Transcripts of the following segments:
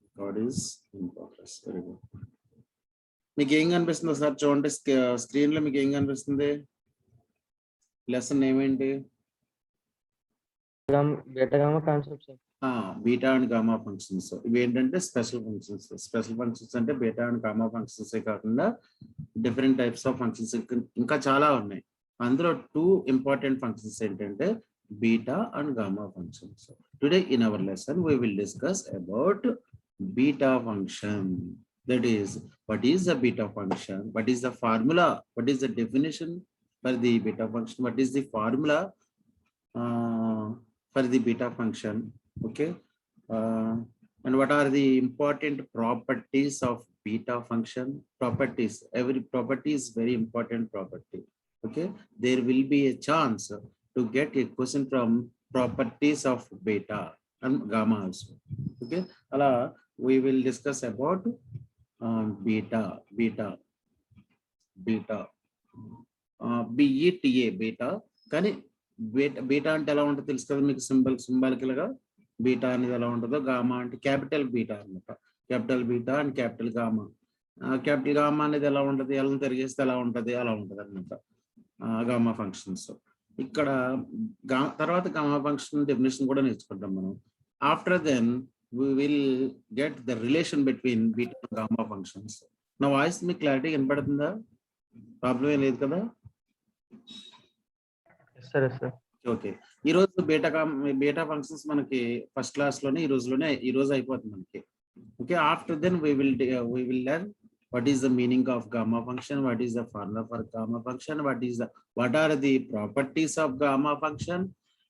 Record is in progress. Very good. మీకు ఏం కనిపిస్తుంది సార్ చూడండి స్క్రీన్ లో మీకు ఏం కనిపిస్తుంది లెసన్ ఏమేంటి beta gamma concepts beta and gamma functions ఇవి ఏంటంటే స్పెషల్ ఫంక్షన్స్ అంటే బీటా అండ్ గామా ఫంక్షన్స్ కాకుండా డిఫరెంట్ టైప్స్ ఆఫ్ ఫంక్షన్స్ ఇంకా చాలా ఉన్నాయి అందులో 2 ఇంపార్టెంట్ ఫంక్షన్స్ ఏంటంటే beta and gamma functions. Today in our lesson we will discuss about beta function. That is, what is the beta function, what is the formula, what is the definition for the beta function, what is the formula for the beta function, okay, and what are the important properties of beta function. Properties, every property is very important property, okay. There will be a chance to get a question from properties of beta and gamma also, okay. Ala we will discuss about beta beta beta కానీ beta అంటే ఎలా ఉంటుందో తెలుసు కదా మీకు symbolical గా beta అనేది ఎలా ఉంటుందో గామా అంటే క్యాపిటల్ బీటా అన్నమాట capital beta and capital gamma capital gamma అనేది ఎలా ఉంటుంది ఎలా తిరిగేస్తే ఎలా ఉంటుంది అన్నమాట గామా ఫంక్షన్స్ ఇక్కడ తర్వాత గామా ఫంక్షన్ డెఫినేషన్ కూడా నేర్చుకుంటాం మనం after then we will get the relation between beta and gamma functions. నా వాయిస్ మీకు క్లారిటీ కనపడుతుందా ప్రాబ్లం ఏం లేదు కదా ఓకే ఈ రోజు బీటా ఫంక్షన్స్ మనకి ఫస్ట్ క్లాస్ లోనే ఈ రోజు అయిపోతుంది మనకి okay after then we will learn what is the meaning of gamma function, what is the formula for gamma function, what are the properties of gamma function,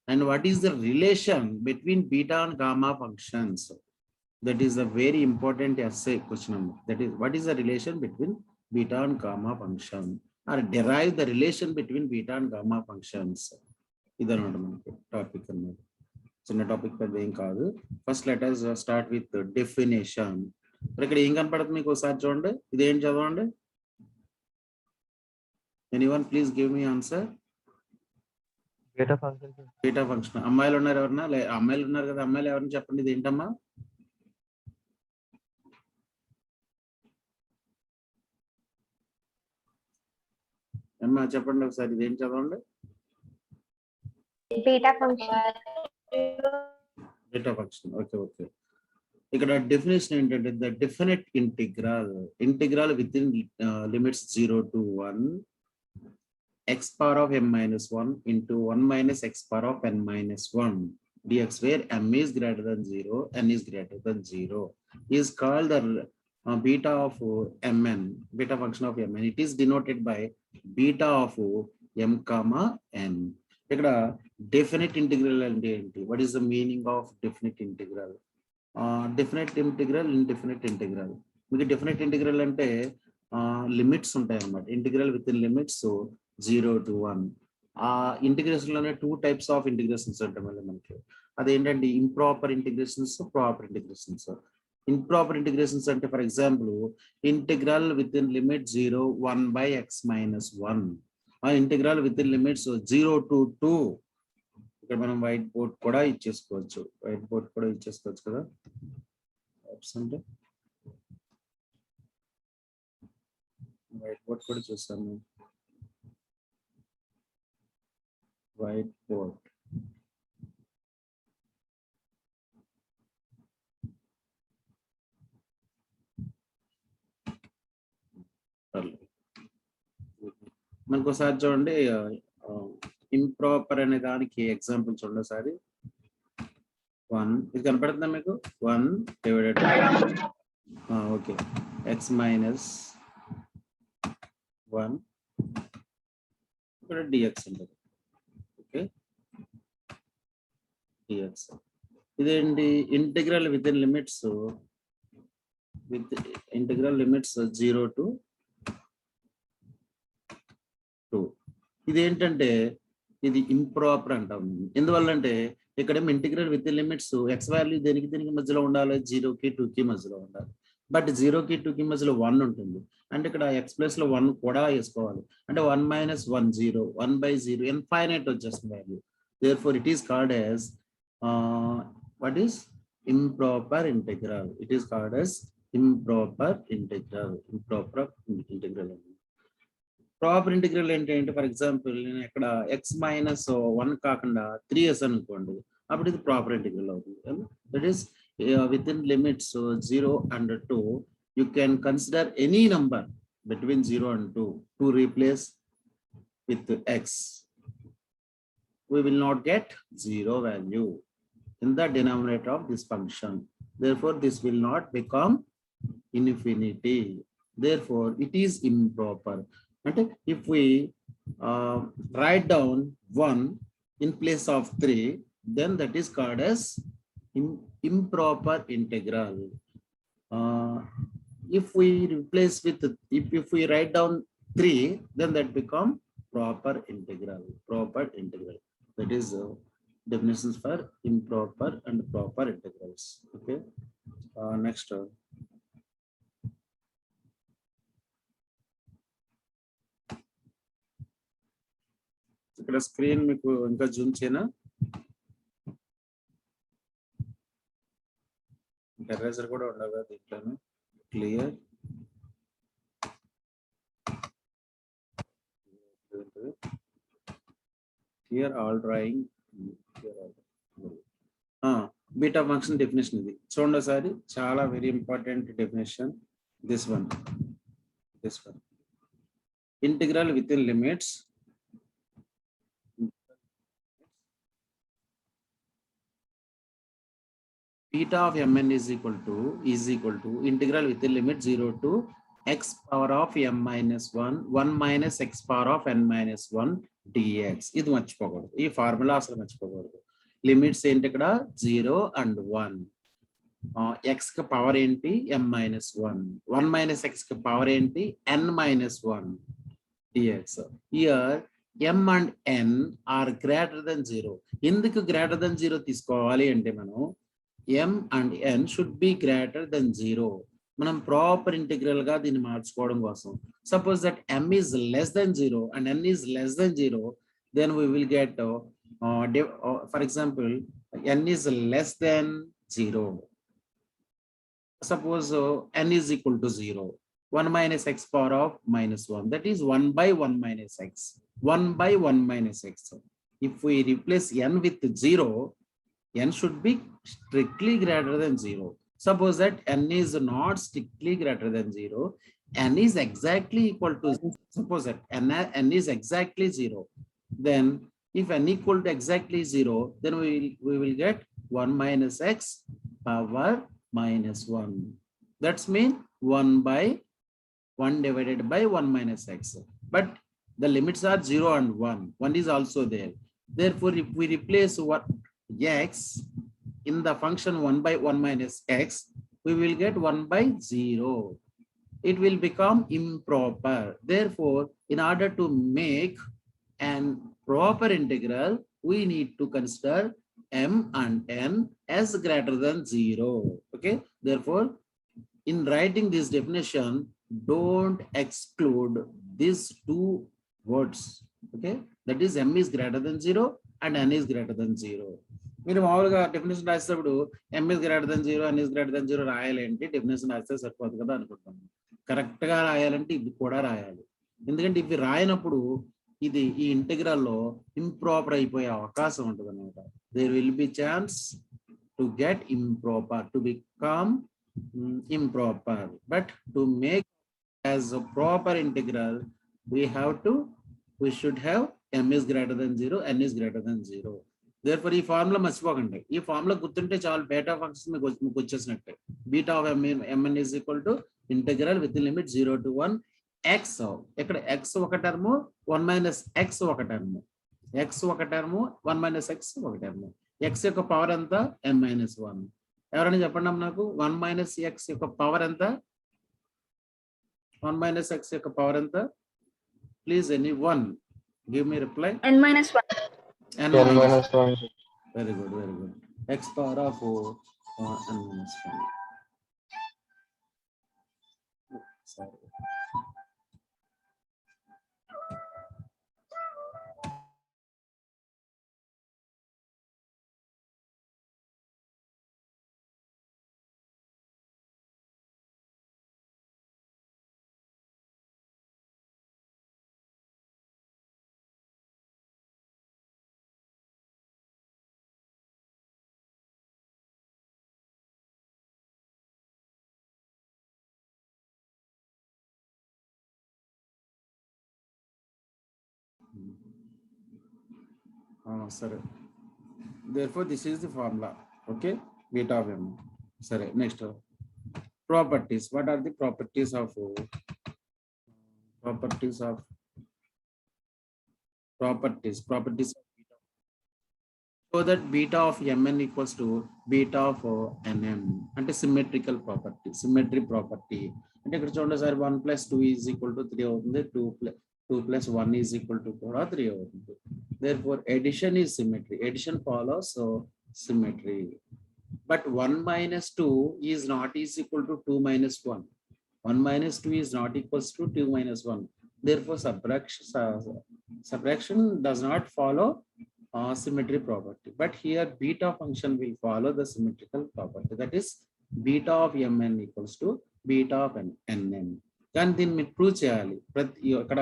and what is the relation between beta and gamma functions. That is a very important essay question number. That is, what is the relation between beta and gamma function, or derive the relation between beta and gamma functions. ఇదన్నమాట మనకి topic అన్నమాట చిన్న topic పెద్ద ఏం కాదు first let us start with the definition. ఇక్కడ ఏం కనపడుతుంది మీకు ఒకసారి చూడండి ఇదేం చదవండి anyone please give me answer beta function అమ్మాయిలు ఉన్నారు ఎవరన్నా అమ్మాయిలు ఉన్నారు కదా అమ్మాయిలు ఎవరైనా చెప్పండి ఇది ఏంటమ్మా అమ్మా చెప్పండి ఒకసారి ఇది ఏం చదవండి బీటా ఫంక్షన్ ఓకే ఓకే ఇక్కడ డెఫినేషన్ ఏంటంటే the definite integral with in limits 0 to 1 x power of m minus 1 into 1 minus x power of n minus 1 dx, where m is greater than 0, n is greater than 0, is called the beta of mn, beta function of mn. It is denoted by beta of m comma n. ఇక్కడ definite integral అంటే ఏంటి what is the meaning of definite integral definite integral indefinite integral మీకు definite integral అంటే limits ఉంటాయి అన్నమాట integral with in limits 0 to 1 ఆ integration లోనే 2 types of integrations ఉంటాయి మళ్ళీ మనకి అదేంటంటే improper integrations proper integrations improper integrations అంటే for example integral with in limit 0 1 by x minus 1 ఆ integral with in limits 0 to 2 ఇక్కడ మనం వైట్ బోర్డ్ కూడా ఇచ్చేసుకోవచ్చు కదా అంటే వైట్ బోర్డ్ కూడా చూసాము వైట్ బోర్డ్ మనకు ఒకసారి చూడండి ఇంప్రాపర్ అనే దానికి ఎగ్జాంపుల్ చూడండి ఒకసారి 1 ఇది కనపడుతుందా మీకు 1 డివైడెడ్ ఓకే x minus 1 ఇక్కడ dx ఉంటుంది ఓకే dx ఇదేంటి integral with in limits 0 to 2 ఇదేంటంటే ఇది ఇంప్రాపర్ అంటాం ఎందువల్ల అంటే ఇక్కడేమో integral with limits X value దేనికి మధ్యలో ఉండాలి 0 కి 2 కి మధ్యలో ఉండాలి బట్ 0 కి 2 కి మధ్యలో 1 ఉంటుంది అంటే ఇక్కడ ఎక్స్ ప్లస్ లో 1 కూడా వేసుకోవాలి అంటే 1 minus 1 0 1 by 0 ఇన్ఫైనైట్ వచ్చేస్తుంది value therefore it is called as what is improper integral. It is called as improper integral. Improper integral. Proper integral ఏంటంటే ఫర్ ఎగ్జాంపుల్ నేను ఇక్కడ x minus 1 కాకుండా 3s అనుకోండి, అప్పుడు ఇది ప్రాపర్ ఇంటిగ్రల్ అవుతుంది. That is within limits 0 and 2 you can consider any number between 0 and 2 to replace with x. We will not get 0 value in the denominator of this function. Therefore, this will not become infinity. Therefore, it is improper. And if we write down 1 in place of 3, then that is called as improper integral. If we replace with, if we write down 3, then that become proper integral. Proper integral. That is definitions for improper and proper integrals. Okay. Next. ఇక్కడ screen మీకు ఇంకా Zoom చేయనా? Eraser కూడా ఉండగా దీంట్లోనే clear. Here all drawing. Beta function definition ఇది చూడండి సారి, చాలా very important definition. This one. Integral within limits beta of mn is equal to integral within limit 0 to x power of m minus 1 minus x power of n minus 1 dx. ఇది మర్చిపోకూడదు, ఈ formula అసలు మర్చిపోకూడదు. Limits ఏంటి ఇక్కడ 0 and 1. x కి power ఏంటి m minus 1, 1 minus x కి పవర్ ఏంటి n minus 1 dx. Here m and n are greater than 0. ఎందుకు greater than 0 తీసుకోవాలి అంటే మనం m and n should be greater than 0. మనం ప్రాపర్ ఇంటిగ్రల్ గా దీన్ని మార్చుకోవడం కోసం. Suppose that m is less than 0 and n is less than 0, then we will get for example n is less than 0. Suppose n is equal to 0, 1 minus x power of minus 1, that is 1 by 1 minus x, 1 by 1 minus x. If we replace n with 0, n should be strictly greater than 0. Suppose that n is not strictly greater than 0, n is exactly equal to, suppose that n is exactly 0, then if n equal to exactly 0, then we will get 1 minus x power minus 1. That's mean 1 by 1 divided by 1 minus x. But the limits are 0 and 1. 1 is also there. Therefore, if we replace what x in the function 1 by 1 minus x, we will get 1 by 0. It will become improper. Therefore, in order to make an proper integral, we need to consider m and n as greater than 0. Okay. Therefore, in writing this definition, don't exclude these two words. Okay. That is m is greater than 0 and n is greater than 0. మీరు మామూలుగా definition రాసేటప్పుడు m is greater than 0, n is greater than 0 రాయాలంటే definition రాస్తే సరిపోదు కదా అనుకుంటాను. Correct గా రాయాలంటే ఇది కూడా రాయాలి. ఎందుకంటే ఇవి రాయనప్పుడు ఇది ఈ ఇంటిగ్రల్ లో ఇంప్రాపర్ అయిపోయే అవకాశం ఉంటుంది అనమాట. There will be chance to get improper, to become improper. But to make as a proper integral, we should have m is greater than 0, n is greater than 0. Therefore, ఈ formula మర్చిపోకండి. ఈ formula గుర్తుంటే చాలు, beta function మీకు వచ్చేసినట్టే. Beta of mn is equal to integral within limit 0 to 1 x. ఇక్కడ x ఒక term, 1 minus x ఒక టర్మ్, x ఒక టర్మ్, 1 minus x ఒక టర్మ్. x యొక్క పవర్ ఎంత m minus 1. ఎవరైనా చెప్పండి నాకు 1 minus x యొక్క పవర్ ఎంత? 1 minus x యొక్క పవర్ ఎంత? Please anyone give me reply. n minus 1. n minus 1. Very good, very good. X power of n minus 1. Sorry. Sorry. Therefore, this is the formula. Okay, beta of m. Sorry. Next, properties. What are the properties of properties of properties? Properties. So that beta of mn equals to beta of nm. అంటే symmetrical property, symmetry property. అంటే ఇక్కడ చూడండి sir 1 + 2 = 3 అవుతుంది, 2 + 1 = కూడా 3 అవుతుంది. Therefore, addition is symmetry. Addition follows symmetry. But 1 - 2 is not is equal to 2 - 1. 1 - 2 is not equals to 2 - 1. Therefore, subtraction does not follow symmetry property. But here beta function will follow the symmetrical property. That is beta of mn equals to beta of nm. కానీ దీన్ని మీరు prove చేయాలి. ఇక్కడ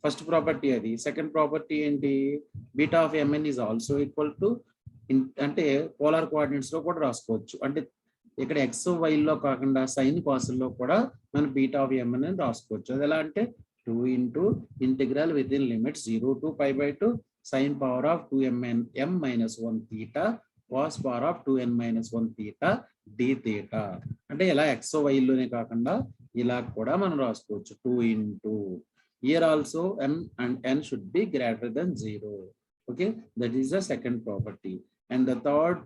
first property అది, second property ఏంటి, beta of mn is also equal to, అంటే polar coordinates లో కూడా రాసుకోవచ్చు. అంటే ఇక్కడ ఎక్స్ వైలో కాకుండా సైన్ కాసుల్లో కూడా మనం బీటా ఆఫ్ mn అని రాసుకోవచ్చు. అది ఎలా అంటే 2 × integral with in limit 0 to π/2 sin power of 2m - 1 theta cos power of 2n - 1 theta d theta. అంటే ఇలా ఎక్స్ వైలోనే కాకుండా ఇలా కూడా మనం రాసుకోవచ్చు. 2 × here also m and n should be greater than 0. Okay, that is the second property. And the third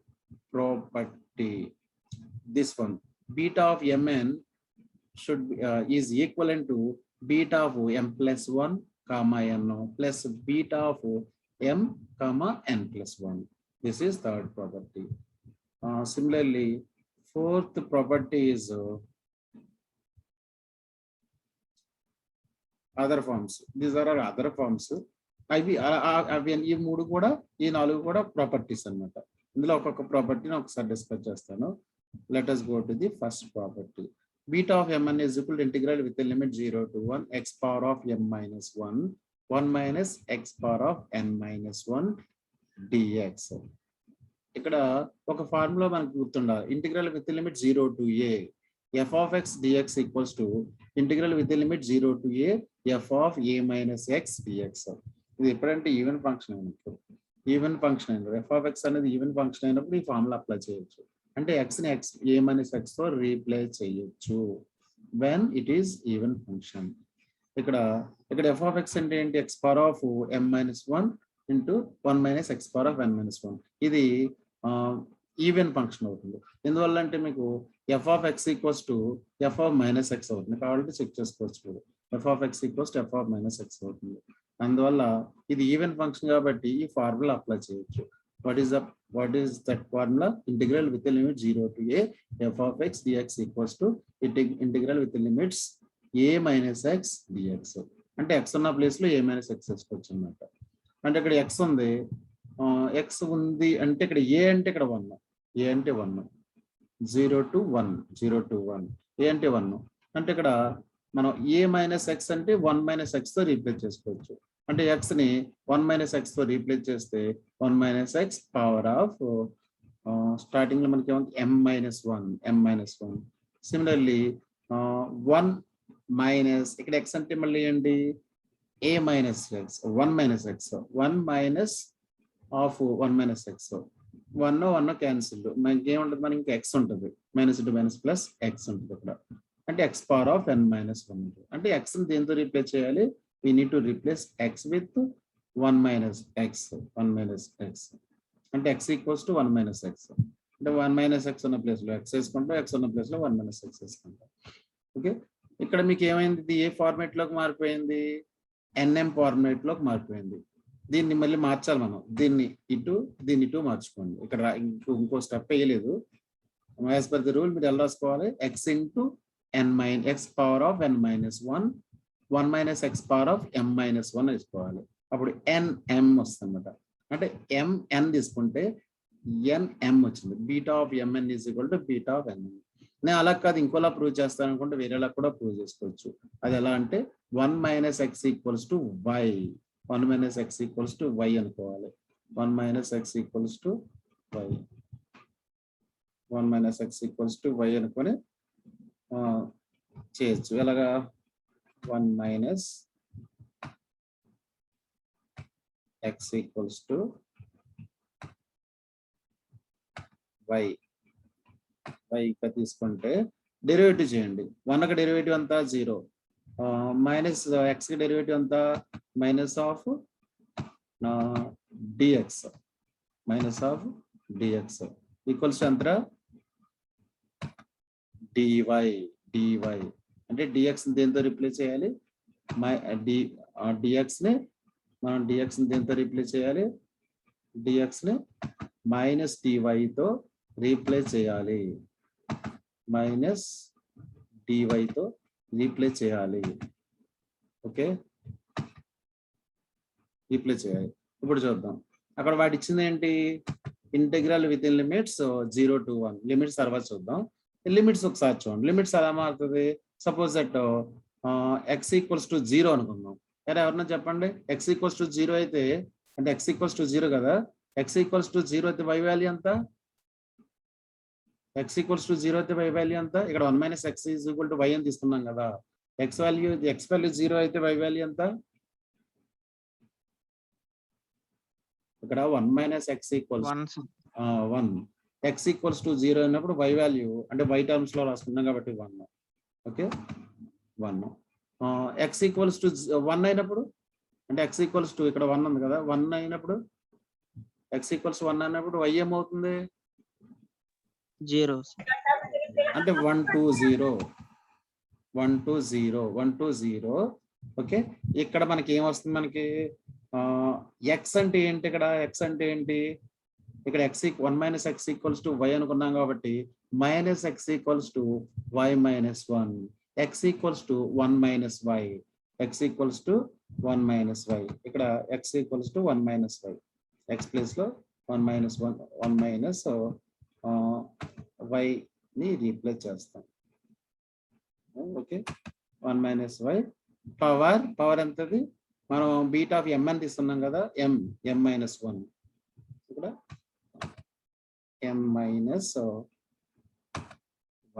property, this one, beta of mn should be, is equivalent to beta of m + 1 comma n plus beta of m comma n + 1. This is third property. Similarly, fourth property is other forms. These are our other forms. అవి ఈ 3 కూడా ఈ 4 కూడా properties అన్నమాట. ఇందులో ఒక్కొక్క ప్రాపర్టీని ఒకసారి డిస్కస్ చేస్తాను. Let us go to the first property. Beta of mn is equal to integral with the limit 0 to 1 x power of m - 1 1 - x power of n - 1 dx. ఇక్కడ ఒక ఫార్ములా మనకు గుర్తుండాలి. Integral with limit 0 to a f of x dx equals to integral with limit 0 to a f of a - x dx. ఇది ఎప్పుడంటే even function అయినప్పుడు, even function అయినప్పుడు f of x అనేది even function అయినప్పుడు ఈ formula apply చేయొచ్చు. అంటే x ని a - x తో రీప్లేస్ చేయొచ్చు when it is even function. ఇక్కడ f of x అంటే ఏంటి, x power of m - 1 into 1 - x power of n - 1. ఇది ఈవెన్ ఫంక్షన్ అవుతుంది. ఎందువల్ల అంటే మీకు f of x equals to f of -x అవుతుంది. కాబట్టి చెక్ చేసుకోవచ్చు. f of x equals to f of -x అవుతుంది. అందువల్ల ఇది ఈవెన్ ఫంక్షన్ కాబట్టి ఈ ఫార్ములా అప్లై చేయొచ్చు. What is that formula? Integral with the limit 0 to a f of x dx equals to integral with the limits a - x dx. అంటే x ఉన్న place లో a - x వేసుకోవచ్చు అన్నమాట. అంటే ఇక్కడ x ఉంది, x ఉంది అంటే ఇక్కడ a అంటే ఇక్కడ 1, a అంటే 1, 0 to 1 a అంటే 1. అంటే ఇక్కడ మనం a - x అంటే 1 - x తో రీప్లేస్ చేసుకోవచ్చు. అంటే x ని 1 - x తో రీప్లేస్ చేస్తే 1 - x పవర్ ఆఫ్ స్టార్టింగ్ లో మనకి ఏమంటే m - 1. సిమిలర్లీ 1 మైనస్ ఇక్కడ x అంటే మళ్ళీ ఏంటి a - x 1 - x 1 of 1 - x 1 cancel, మనకి ఏముంటుంది, మనకి ఇంకా x ఉంటుంది, -(-) ప్లస్ x ఉంటుంది ఇక్కడ. అంటే x పవర్ ఆఫ్ n - 1. అంటే x ని దేంతో రీప్లేస్ చేయాలి, we need to replace x with 1 - x. అంటే x equals to 1 - x. అంటే 1 - x ఉన్న ప్లేస్ లో x వేసుకుంటాం, x ఉన్న ప్లేస్ లో 1 - x వేసుకుంటాం. ఓకే, ఇక్కడ మీకు ఏమైంది, ఇది ఏ ఫార్మేట్ లోకి మారిపోయింది, nm ఫార్మేట్ లోకి మారిపోయింది. దీన్ని మళ్ళీ మార్చాలి మనం, దీన్ని ఇటు మార్చుకోండి. ఇక్కడ ఇంకో స్టెప్ వేయలేదు. యాజ్ పర్ ది రూల్ మీరు ఎలా రాసుకోవాలి, x into x power of n - 1 1 - x power of m - 1 వేసుకోవాలి. అప్పుడు nm వస్తుంది అనమాట. అంటే mn తీసుకుంటే nm వచ్చింది. Beta of mn is equal to beta of nm. నేను అలా కాదు ఇంకోలా ప్రూవ్ చేస్తాను అనుకుంటే వేరేలా కూడా ప్రూవ్ చేసుకోవచ్చు. అది ఎలా అంటే 1 - x equals to y, 1 - x equals to y అనుకోవాలి. 1 - x equals to y, 1 - x equals to y అనుకొని చేయొచ్చు. ఎలాగా 1 - x ఈక్వల్స్ టు వై ఇక్కడ తీసుకుంటే డెరివేటివ్ చేయండి. 1కి డెరివేటివ్ అంతా 0, మైనస్ ఎక్స్కి డెరివేటివ్ అంతా minus of dx, minus of dx equals ఎంత డివై. అంటే డిఎక్స్ దేంతో రిప్లేస్ చేయాలి, డిఎక్స్ని మనం డిఎక్స్ని దేంతో రిప్లేస్ చేయాలి, డిఎక్స్ని మైనస్ డివైతో రీప్లేస్ చేయాలి, మైనస్ డివైతో రీప్లేస్ చేయాలి. ఓకే, రీప్లేస్ చేయాలి. ఇప్పుడు చూద్దాం, అక్కడ వాటి ఇచ్చింది ఏంటి, integral with in limits 0 to 1. Limits తర్వాత చూద్దాం. లిమిట్స్ ఒకసారి చూడండి. లిమిట్స్ ఎలా మారుతుంది, suppose that x equals to 0 అనుకుందాం. ఎవరన్నా చెప్పండి, ఎక్స్ ఈక్వల్స్ టు 0 అయితే, అంటే ఎక్స్ ఈక్వల్స్ టు 0 కదా, ఎక్స్ ఈక్వల్స్ టు 0 అయితే వై వాల్యూ ఎంత, ఎక్స్ ఈక్వల్స్ టు 0 అయితే వై వాల్యూ ఎంత, ఇక్కడ 1 minus x is equal to y అని తీసుకున్నాం కదా, ఎక్స్ వాల్యూ 0 అయితే వై వాల్యూ ఎంత, ఇక్కడ 1 minus x equals 1, x equals to 0 అయినప్పుడు వై వాల్యూ అంటే వై టర్మ్స్ లో రాసుకున్నాం కాబట్టి 1. ఓకే 1. ఎక్స్ ఈక్వల్స్ టు 1 అయినప్పుడు, అంటే ఎక్స్ ఈక్వల్స్ టు ఇక్కడ 1 ఉంది కదా, 1 అయినప్పుడు ఎక్స్ ఈక్వల్స్ 1 అయినప్పుడు వై ఏమవుతుంది 0, అంటే 1 to 0. ఓకే, ఇక్కడ మనకి ఏమొస్తుంది, మనకి ఎక్స్ అంటే ఏంటి, ఇక్కడ ఎక్స్ అంటే ఏంటి, ఇక్కడ x 1 minus x equals to y అనుకున్నాం కాబట్టి minus x equals to y minus 1, x equals to 1 minus y, x equals to 1 minus y, ఇక్కడ x equals to 1 minus y, x place లో 1 మైనస్ వై ని replace చేస్తాం. Okay 1 minus y power ఎంతది, మనం beta of ఎం అని తీసుకున్నాం కదా, ఎం minus 1, ఇక్కడ ఎం మైనస్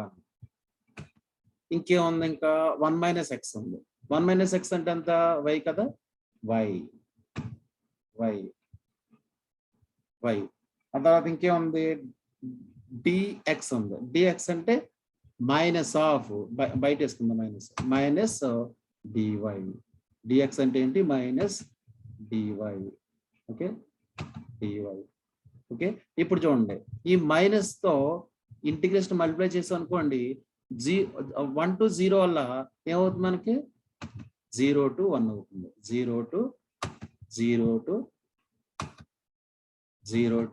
1. ఇంకేముంది, ఇంకా 1 మైనస్ ఎక్స్ ఉంది. 1 మైనస్ ఎక్స్ అంటే ఎంత, వై కదా, వై. ఆ తర్వాత ఇంకేముంది, డిఎక్స్ ఉంది. డిఎక్స్ అంటే మైనస్ ఆఫ్, బయట వేసుకుందాం, మైనస్ డివై. డిఎక్స్ అంటే ఏంటి, minus dy. Okay dy. Okay, ఇప్పుడు చూడండి, ఈ మైనస్ తో ఇంటిగ్రేషన్ మల్టిప్లై చేసాం అనుకోండి, 1 to 0 వల్ల ఏమవుతుంది మనకి 0 to 1 అవుతుంది, 0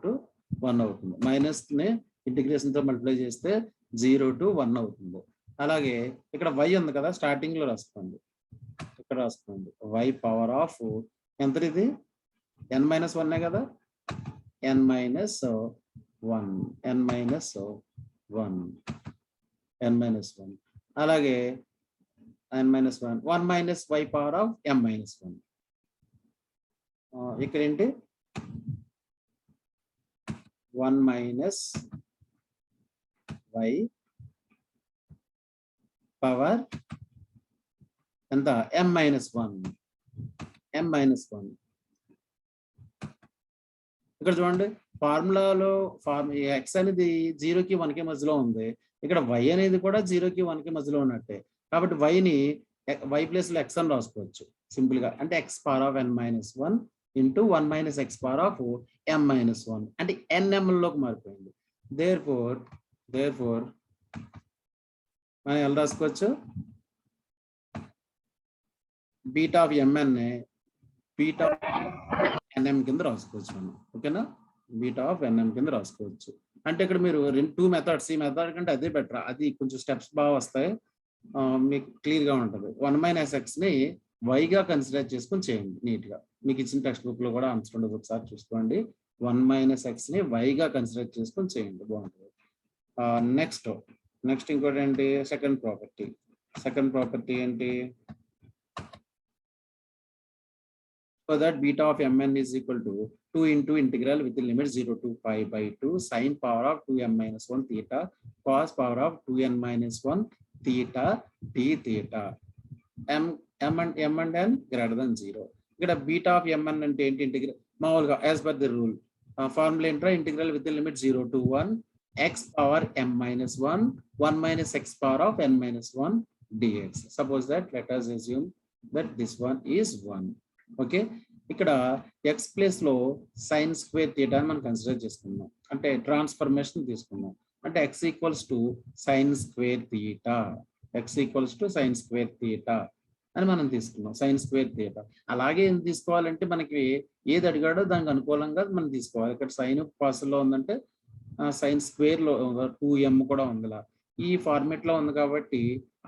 to 1 అవుతుంది. మైనస్ ని ఇంటిగ్రేషన్ తో మల్టిప్లై చేస్తే 0 to 1 అవుతుంది. అలాగే ఇక్కడ వై ఉంది కదా, స్టార్టింగ్ లో రాసుకోండి, ఇక్కడ రాసుకోండి, వై పవర్ ఆఫ్ ఎంత, ఇది n-1 కదా, n-1, అలాగే n-1, 1 minus y power of m-1. ఇక్కడ ఏంటి 1 మైనస్ వై పవర్ ఎంత, m-1. ఇక్కడ చూడండి, ఫార్ములాలో ఎక్స్ అనేది 0కి 1కి మధ్యలో ఉంది, ఇక్కడ వై అనేది కూడా 0కి 1కి మధ్యలో ఉన్నట్టే, కాబట్టి వై ప్లేస్ లో ఎక్స్ అని రాసుకోవచ్చు సింపుల్ గా, అంటే X power of n-1 into 1 minus X power of m-1, అంటే nm లోకి మారిపోయింది. దేర్ ఫోర్ మనం ఎలా రాసుకోవచ్చు, beta of mn beta of nm కింద రాసుకోవచ్చు మనం. ఓకేనా, బీటా ఆఫ్ nm కింద రాసుకోవచ్చు. అంటే ఇక్కడ మీరు 2 మెథడ్స్, ఈ మెథడ్ కంటే అదే బెటర్, అది కొంచెం స్టెప్స్ బాగా వస్తాయి, మీకు క్లియర్ గా ఉంటుంది. 1 మైనస్ ఎక్స్ ని వైగా కన్సిడర్ చేసుకుని చేయండి నీట్ గా, మీకు ఇచ్చిన టెక్స్ట్ బుక్ లో కూడా ఆన్సర్ ఉండదు, ఒకసారి చూసుకోండి. 1 మైనస్ ఎక్స్ ని వైగా కన్సిడర్ చేసుకుని చేయండి, బాగుంటుంది. నెక్స్ట్ ఇంకోటి ఏంటి, సెకండ్ ప్రాపర్టీ ఏంటి, so that beta of mn is equal to 2 into integral with the limit 0 to pi by 2 sin power of 2m-1 theta cos power of 2n-1 theta d theta m and n greater than 0. ఇక్కడ beta of mn అంటే ఏంటి, ఇంటిగ్రల్ మామూలుగా as per the rule formula ఏంట్రా, integral with the limit 0 to 1 x power m minus 1, 1 minus x power of n minus 1 dx. Suppose that let us assume that this one is 1. Okay, ఇక్కడ x place లో sin square theta అని మనం consider చేసుకున్నాం, అంటే transformation తీసుకున్నాం, అంటే x equals to sin square theta, x equals to sin square theta అని మనం తీసుకున్నాం, sin square theta. అలాగే ఏం తీసుకోవాలంటే మనకి ఏది అడిగాడో దానికి అనుకూలంగా మనం తీసుకోవాలి. ఇక్కడ సైన్ పాస్ లో ఉందంటే సైన్ స్క్వేర్ లో 2m కూడా ఉందిలా, ఈ ఫార్మేట్ లో ఉంది కాబట్టి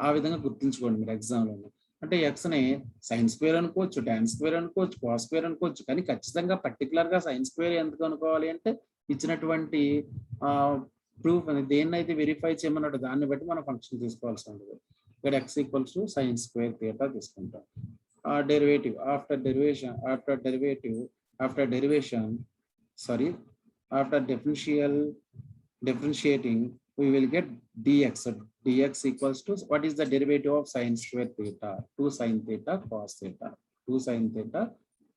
ఆ విధంగా గుర్తుంచుకోండి మీరు ఎగ్జామ్ లో. అంటే ఎక్స్ ని సైన్ స్క్వేర్ అనుకోవచ్చు, టాన్ స్క్వేర్ అనుకోవచ్చు, కాస్ స్క్వేర్ అనుకోవచ్చు, కానీ ఖచ్చితంగా పర్టికులర్ గా సైన్ స్క్వేర్ ఎందుకు అనుకోవాలి అంటే ఇచ్చినటువంటి ప్రూఫ్ అని దేన్నైతే వెరిఫై చేయమన్నాడు దాన్ని బట్టి మనం ఫంక్షన్ తీసుకోవాల్సి ఉంటుంది. ఇక్కడ x equals to sine square theta తీసుకుంటాం. Derivative after differentiating we will get dx. Dx equals to what is the derivative of sin square theta? 2 sin theta cos theta. 2 sin theta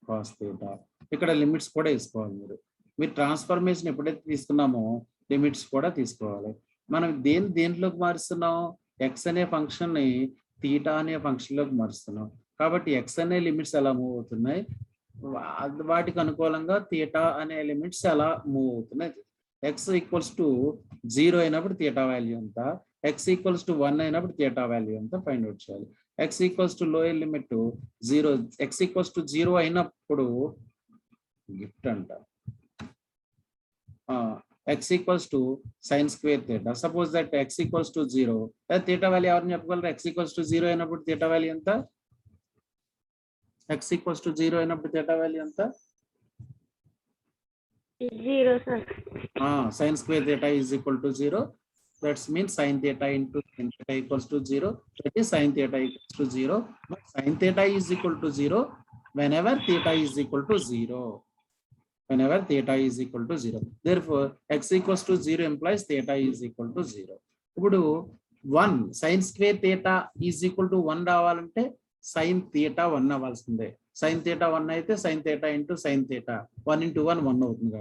cos theta. ఇక్కడ limits కూడా తీసుకోవాలి. మీరు transformation ఎప్పుడైతే తీసుకున్నామో limits కూడా తీసుకోవాలి. మనం దేంట్లోకి మారుస్తున్నాం, ఎక్స్ అనే ఫంక్షన్ ని థీటా అనే ఫంక్షన్ లోకి మారుస్తున్నాం కాబట్టి ఎక్స్ అనే లిమిట్స్ ఎలా మూవ్ అవుతున్నాయి, వాటికి అనుకూలంగా థీటా అనే లిమిట్స్ ఎలా మూవ్ అవుతున్నాయి. ఎక్స్ ఈక్వల్స్ టు 0 అయినప్పుడు థీటా వాల్యూ ఎంత, ఎక్స్ ఈక్వల్స్ టు 1 అయినప్పుడు థీటా వాల్యూ ఎంత ఫైండ్ అవుట్ చేయాలి. X equals to lower limit 0, X equals to 0 అయినప్పుడు గిఫ్ట్ అంట X equals to sine square theta. Suppose that x equals to 0, theta value ఎవరిని చెప్పగలరు, X equals to 0 అయినప్పుడు theta value ఎంత, x equals to 0 అయినప్పుడు theta value ఎంత, 0 sir. Sin square theta is equal to 0. That means sin theta into sin theta equals to 0. That is sin theta equals to 0. But sin theta is equal to 0 whenever theta is equal to 0. Whenever theta is equal to 0. Therefore, x equals to 0 implies theta is equal to 0. ఇప్పుడు 1 sin square theta is equal to 1 రావాలంటే sin theta 1 అవ్వాల్సిందే. sin theta 1 అయితే sin theta into sin theta 1 into 1 1 అవుతుంది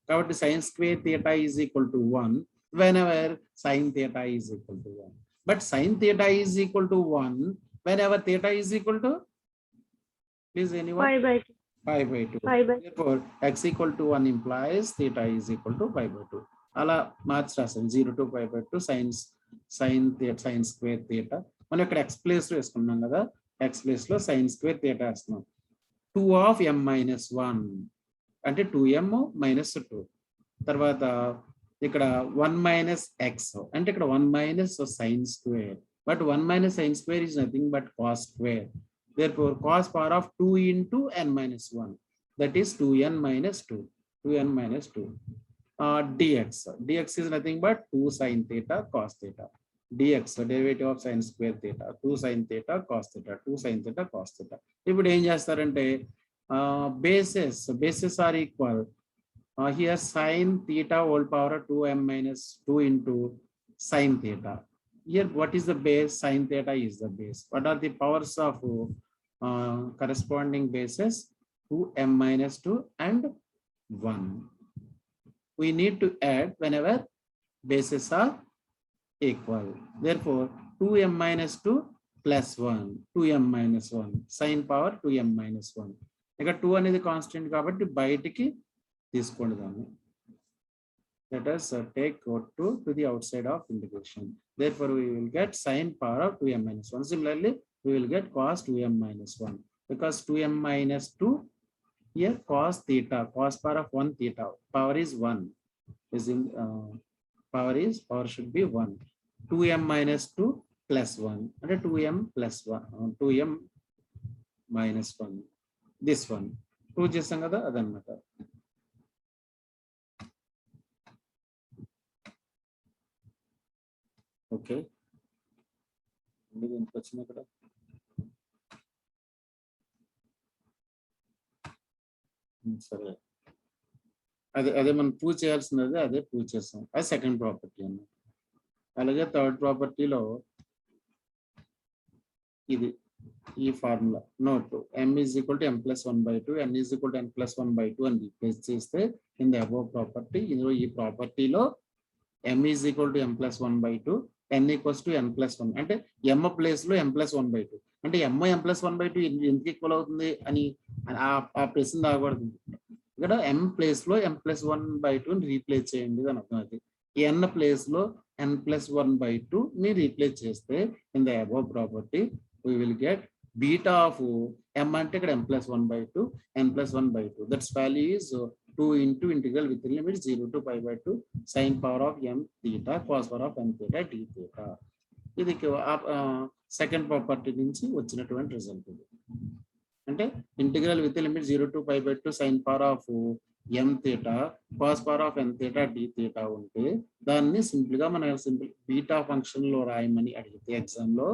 కాబట్టి sin square theta is equal to 1 whenever sin theta is equal to 1. But sin theta is equal to 1 whenever theta is equal to, please anyone, 5/2. 5/2. 5/2. Therefore x equal to 1 implies theta is equal to 5/2. అలా మార్చి రాసాను 0 to 5/2 sin square theta. మనం ఇక్కడ x place లో వేసుకున్నాం కదా, x place లో sin square theta వేస్తున్నాం. 2 of m minus 1 అంటే 2m minus 2. తర్వాత ఇక్కడ 1 minus x అంటే ఇక్కడ 1 minus sin square. But 1 minus sin square is nothing but cos square. Therefore, cos power of 2 into n minus 1. That is 2n minus 2. 2n minus 2. Dx. Dx is nothing but 2 sin theta cos theta. Dx, derivative of sin square theta. 2 sin theta cos theta. 2 sin theta cos theta. ఇప్పుడు ఏం చేస్తారంటే bases are equal. Here sin theta whole power 2m minus 2 into sin theta. Here what is the base? Sin theta is the base. What are the powers of corresponding bases? 2m minus 2 and 1. We need to add whenever bases are equal. Therefore 2m minus 2 plus 1, 2m minus 1, sin power 2m minus 1. ఇక్కడ 2 అనేది constant కాబట్టి బయటికి తీసుకోండి దాన్ని. Let us take 2 to the outside of integration. Therefore, we will get sin power of 2m minus 1. Similarly, we will get cos 2m minus 1. Because 2m minus 2, here cos theta, cos power of 1 theta, power is 1. Power should be 1. 2m minus 2 plus 1. And 2m plus 1, 2m minus 1. This one. 2 చేసాం కదా అదన్నమాట. Okay, ఎందుకు వచ్చింది అక్కడ? సరే, అదే మనం prove చేయాల్సినది అదే ప్రూవ్ చేస్తాం. అది సెకండ్ ప్రాపర్టీ అన్నమాట. అలాగే థర్డ్ ప్రాపర్టీలో ఇది ఈ formula note m is equal to m plus 1/2, n is equal to n plus 1/2 అని రీప్లేస్ చేస్తే ఇన్ ది అబోవ్ ప్రాపర్టీ, ఇందులో ఈ ప్రాపర్టీలో m is equal to m+1/2, n equals to n+1. అంటే m place లో m+1/2. అంటే m+1/2 ఎందుకు equal అవుతుంది అని ఆ ప్రశ్న రాకూడదు. ఇక్కడ m ప్లేస్ లో m+1/2 రీప్లేస్ చేయండి అని అర్థం. అది n ప్లేస్ లో n+1/2 ని రీప్లేస్ చేస్తే in the above property we will get beta of m అంటే ఇక్కడ m+1/2, n+1/2. That's value is 2 into integral within limit 0 to pi/2 sin power of m theta cos power of n theta d theta. ఇది second property నుంచి వచ్చినటువంటి result. ఇది అంటే integral with limit 0 to pi/2 sin power of m theta cos power of n theta d theta ఉంటే దాన్ని simple గా మనం beta function లో రాయమని అడిగితే ఎగ్జామ్ లో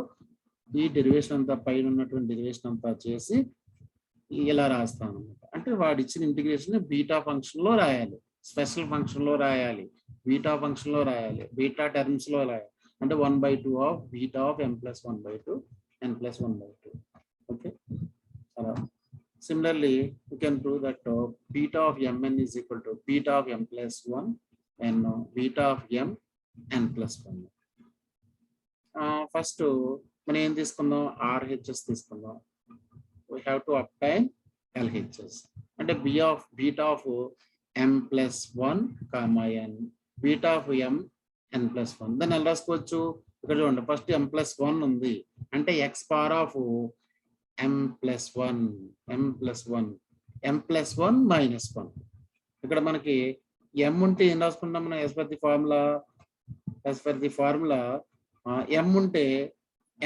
ఈ డెరివేషన్ అంతా పైన ఉన్నటువంటి డెరివేషన్ అంతా చేసి ఇలా రాస్తాను అనమాట. అంటే వాడు ఇచ్చిన ఇంటిగ్రేషన్ బీటా ఫంక్షన్ లో రాయాలి, స్పెషల్ ఫంక్షన్ లో రాయాలి, బీటా ఫంక్షన్ లో రాయాలి, బీటా టర్మ్స్ లో రాయాలి. అంటే 1/2 of beta of m+1/2 n+1/2. Okay. అలా similarly you can prove that beta of mn is equal to beta of m+1 and beta of m n+1. First మనం ఏం తీసుకుందాం, RHS తీసుకుందాం. We have to obtain LHS. అంటే beta of m+1, n, beta of m n+1. దాన్ని ఎలా రాసుకోవచ్చు, ఇక్కడ చూడండి. ఫస్ట్ m+1 ఉంది అంటే x పవర్ ఆఫ్ m+1 -1. ఇక్కడ మనకి m ఉంటే ఏం రాసుకుంటాం మనం, as per the formula m ఉంటే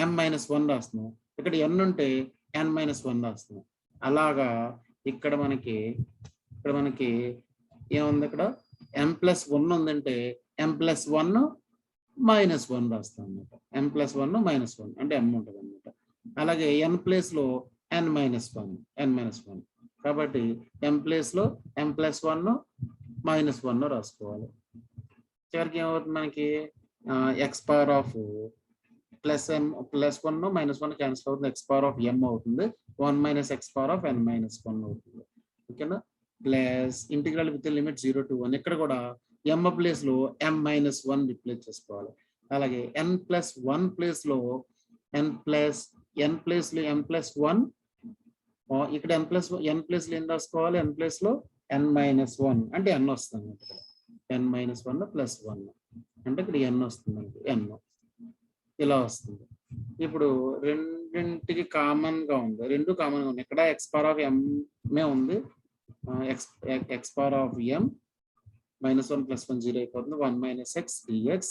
m-1 రాస్తున్నాం, ఇక్కడ n ఉంటే n-1 రాస్తున్నాం. అలాగా ఇక్కడ మనకి ఏముంది, ఇక్కడ m+1 ఉందంటే m+1 -1 రాస్తాం అనమాట. m+1 -1 అంటే m ఉంటుంది అనమాట. అలాగే n ప్లేస్ లో n-1. కాబట్టి m ప్లేస్ లో m+1 -1 రాసుకోవాలి. చివరికి ఏమవుతుంది మనకి x పవర్ ఆఫ్ +1 -1 క్యాన్సిల్ అవుతుంది, x పవర్ ఆఫ్ m అవుతుంది, 1 - x పవర్ ఆఫ్ n-1 అవుతుంది. ఓకేనా. Plus integral with limit 0 to 1. ఇక్కడ కూడా m ప్లేస్ లో m-1 రిప్లేస్ చేసుకోవాలి. అలాగే n+1 ప్లేస్ లో n ప్లేస్ లో m+1, ఇక్కడ n ప్లేస్ లో ఏం రాసుకోవాలి, n ప్లేస్ లో n-1 అంటే n వస్తుంది. n-1 +1 అంటే ఇక్కడ n వస్తుంది, n ఇలా వస్తుంది. ఇప్పుడు రెండింటికి కామన్ గా ఉంది, రెండు కామన్ గా ఉంది. ఇక్కడ x పవర్ ఆఫ్ m ఉంది, x పవర్ ఆఫ్ m -1 + 1 0 అయిపోతుంది, 1 - x dx.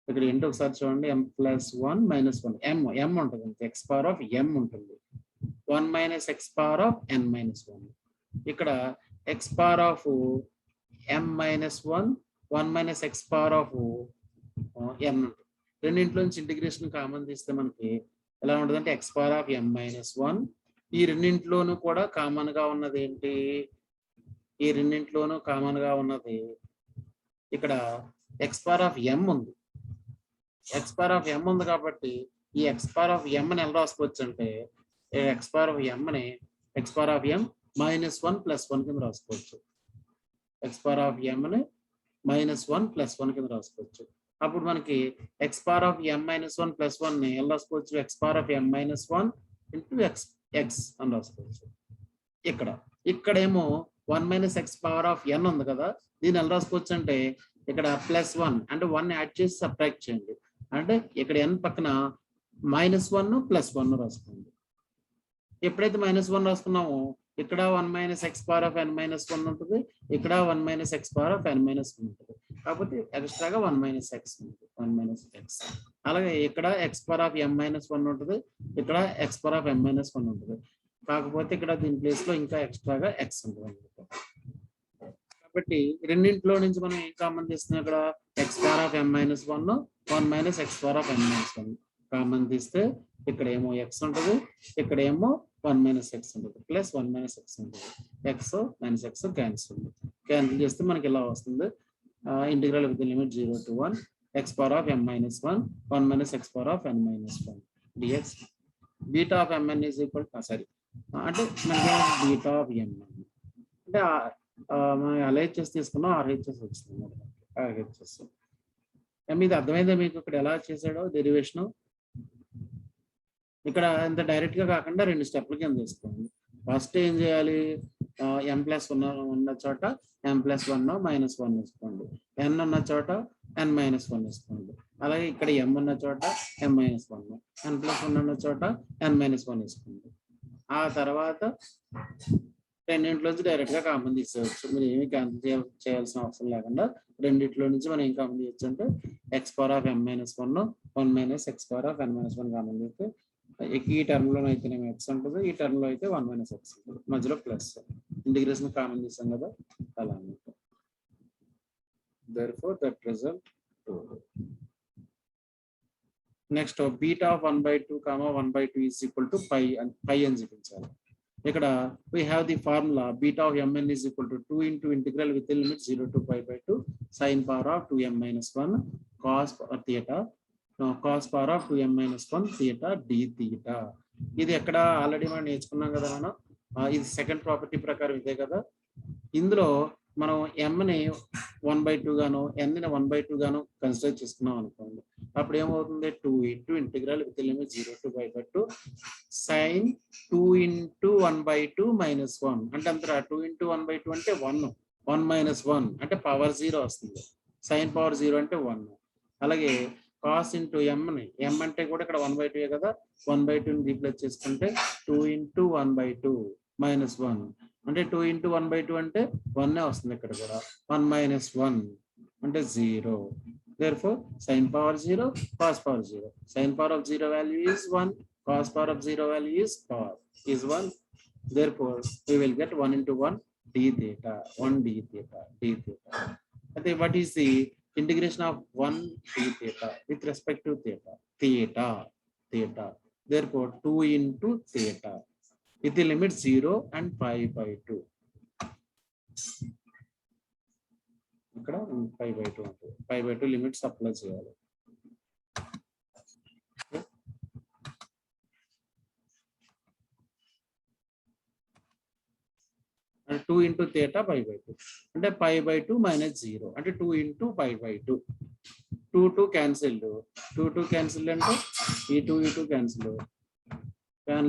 ఇక్కడ ఏంటి ఒకసారి చూడండి, m+1 -1 m ఉంటుంది, x పవర్ ఆఫ్ m ఉంటుంది, 1 - x పవర్ ఆఫ్ n-1. ఇక్కడ x power of m-1 1 - x power of m ఉంటుంది. రెండింటిలో నుంచి ఇంటిగ్రేషన్ కామన్ తీస్తే మనకి ఎలా ఉంటుంది అంటే x పవర్ ఆఫ్ m-1. ఈ రెండింటిలోనూ కూడా కామన్ గా ఉన్నది ఏంటి, ఈ రెండింటిలోనూ కామన్ గా ఉన్నది ఇక్కడ x పవర్ ఆఫ్ m ఉంది. x పవర్ ఆఫ్ m ఉంది కాబట్టి ఈ x పవర్ ఆఫ్ m ని ఎలా రాసుకోవచ్చు అంటే x పవర్ ఆఫ్ m ని x పవర్ ఆఫ్ m -1 + 1 కింద రాసుకోవచ్చు. x పవర్ ఆఫ్ m ని -1 + 1 కింద రాసుకోవచ్చు. అప్పుడు మనకి x పవర్ ఆఫ్ m-1 + 1 ని ఎలా రాసుకోవచ్చు, x power of m-1 into x అని రాసుకోవచ్చు. ఇక్కడేమో 1 - x పవర్ ఆఫ్ n ఉంది కదా, దీన్ని ఎలా రాసుకోవచ్చు అంటే ఇక్కడ +1 అంటే 1 యాడ్ చేసి సబ్ట్రాక్ట్ చేయండి. అంటే ఇక్కడ n పక్కన -1 + 1 రాసుకోండి. ఎప్పుడైతే -1 రాసుకున్నామో ఇక్కడ 1 - x పవర్ ఆఫ్ n-1 ఉంటుంది, ఇక్కడ 1 - x పవర్ ఆఫ్ n-1 ఉంటుంది. కాకపోతే ఎక్స్ట్రాగా 1 - x ఉంటుంది, 1 - x. అలాగే ఇక్కడ x పవర్ ఆఫ్ m-1 ఉంటుంది, ఇక్కడ x పవర్ ఆఫ్ m-1 ఉంటుంది. కాకపోతే ఇక్కడ దీని ప్లేస్ లో ఇంకా ఎక్స్ట్రాగా x ఉంటుంది. కాబట్టి రెండింటిలో నుంచి మనం ఏం కామన్ తీస్తున్నాం, ఇక్కడ x power of m-1 1 - x power of n-1 common తీస్తే ఇక్కడ ఏమో x ఉంటుంది, ఇక్కడ ఏమో 1 - x ఉంటుంది, ప్లస్ 1 - x ఉంటుంది. x - x క్యాన్సిల్ చేస్తే మనకి ఇలా వస్తుంది, integral with limit 0 to 1 x power of m-1 1 - x power of n-1 dx. Beta of mn is equal sorry అంటే మనకి బీటా ఆఫ్ m అంటే మనం LHS తీసుకున్నాం, RHS వచ్చింది. RHS ఇది అర్థమైందా మీకు ఇక్కడ ఎలా చేశాడో డెరివేషన్? ఇక్కడ ఇంత డైరెక్ట్ గా కాకుండా 2 స్టెప్ల కింద తీసుకోండి. ఫస్ట్ ఏం చేయాలి? n+1 ఉన్న చోట n+1 -1 వేసుకోండి. n ఉన్న చోట n-1 వేసుకోండి. అలాగే ఇక్కడ m ఉన్న చోట m-1, n+1 ఉన్న చోట n-1 వేసుకోండి. ఆ తర్వాత రెండింటిలోంచి డైరెక్ట్ గా కామన్ తీసేయచ్చు. మీరు ఏమి క్యాన్సిల్ చేయాల్సిన అవసరం లేకుండా రెండిట్లో నుంచి మనం ఏం కామన్ చేయొచ్చు అంటే x⁻m-1 1 - x⁻n-1 కామన్ చేస్తే ఈ టర్మ్ లో అయితే ఎక్స్ ఉంటుంది, ఈ టర్మ్ లో అయితే 1 - x ఉంటుంది, మధ్యలో ప్లస్ ఇంటిగ్రేషన్ కామన్ చేసాం కదా అలా అనమాట. therefore that result 2. Next beta of 1/2, 1/2 is equal to pi అని చూపించాలి. ఇక్కడ we have the formula beta of mn is equal to 2 into integral with the limit 0 to pi/2 sin power of 2m-1 cos theta cos power of 2m-1 theta d theta. ఇది ఎక్కడ already మనం నేర్చుకున్నాం కదా మనం. ఇది second property ప్రకారం ఇదే కదా. ఇందులో మనం m ని 1/2 గాను n ని 1/2 గాను కన్సిడర్ చేసుకున్నాం అనుకోండి. అప్పుడు ఏమవుతుంది? 2 into integral with the limit 0 to pi/2 sin 2 into 1/2 - 1 అంటే అంతరా 2 into 1/2 అంటే 1 1 - 1 అంటే పవర్ 0 వస్తుంది. sin పవర్ 0 అంటే 1. అలాగే cos into m ని m అంటే కూడా ఇక్కడ 1/2 కదా, 1/2 ని రీప్లేస్ చేసుకుంటే 2 into 1/2 - 1 అంటే 2 into 1/2 అంటే 1 వస్తుంది. ఇక్కడ కూడా 1 - 1 అంటే 0. therefore sin power 0 cos power 0. sin power of 0 value is 1, cos power of 0 value is 1. therefore we will get 1 into 1 d theta, 1 d theta d theta. Okay, what is the integration of 1 d theta with respect to theta? therefore 2 into theta with the limit 0 and pi/2. ఇక్కడ pi/2 ఉంటుంది. pi/2 limits apply చేయాలి. అంటే 2 into theta pi/2 అంటే pi/2 - 0 అంటే 2 into pi/2. 2 cancel అంటే ఈ 2 cancel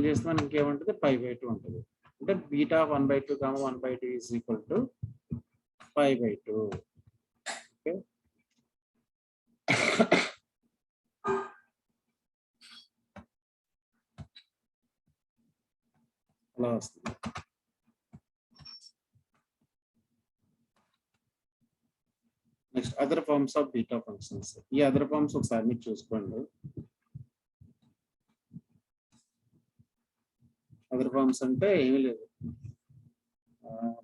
చేస్తే మనకి ఇంకేముంటుంది? pi/2 ఉంటుంది. అంటే beta 1/2, 1/2 is equal to pi/2. Okay, అలా వస్తుంది. Next other forms of beta functions. ఈ అదర్ ఫార్మ్స్ ఒకసారి మీరు చూసుకోండి. అదర్ ఫార్మ్స్ అంటే ఏమీ లేదు,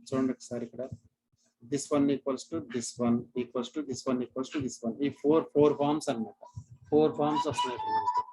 చూడండి ఒకసారి ఇక్కడ this one equals to this one equals to this one equals to this one. ఈ four forms అన్నమాట. 4 forms వస్తున్నాయి ఇక్కడ మనకి.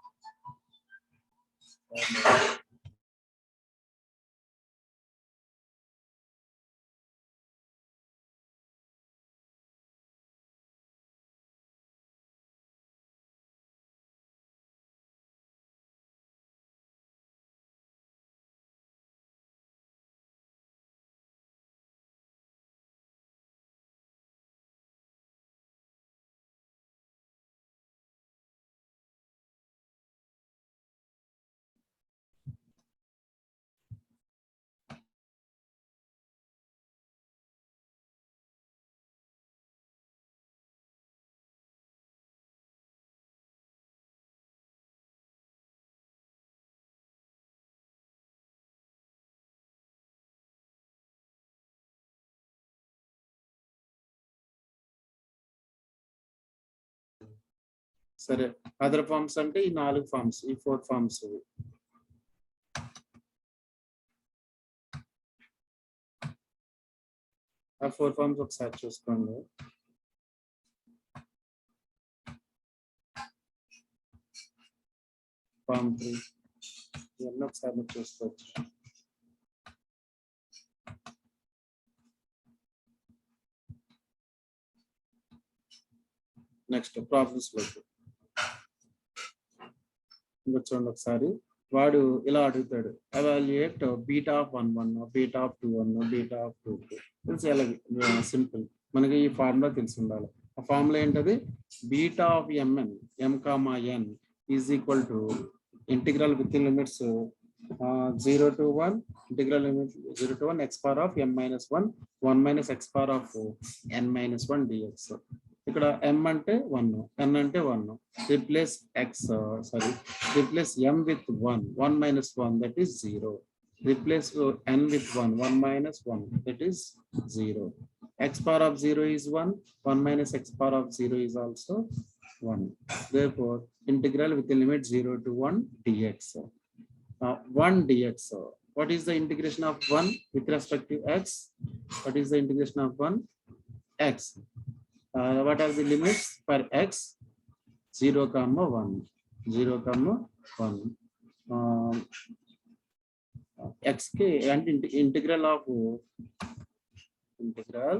సరే, అదర్ ఫార్మ్స్ అంటే ఈ 4 ఫార్మ్స్, ఈ 4 ఫార్మ్స్. ఆ 4 ఫార్మ్స్ ఒకసారి చూసుకోండి. ఫార్మ్ 3 ఇవన్నీ ఒకసారి మీరు చూసుకోవచ్చు. నెక్స్ట్ ప్రాబ్లమ్స్ లోకి ఇంకా చూడండి ఒకసారి. వాడు ఇలా అడుగుతాడు, evaluate beta of 1, beta of 2, beta of 2. తెలిసి ఎలా సింపుల్, మనకి ఈ ఫార్ములా తెలిసి ఉండాలి. ఆ ఫార్ములా ఏంటది? Beta of M N M comma N is equal to integral with in limits 0 to 1 integral limit 0 to 1 x power of m minus 1 1 minus x power of n minus 1 dx. ఇక్కడ m అంటే 1, n అంటే 1. Replace replace m with 1 1 minus 1 that is 0. Replace n with 1 1 minus 1 that is 0. X power of 0 is 1 1 minus x power of 0 is also 1. Therefore integral with the limit 0 to 1 dx. 1 dx. What is the integration of 1 with respect to x? What is the integration of 1? X. What are the limits for x? 0, 1. 0, 1. X and integral of integral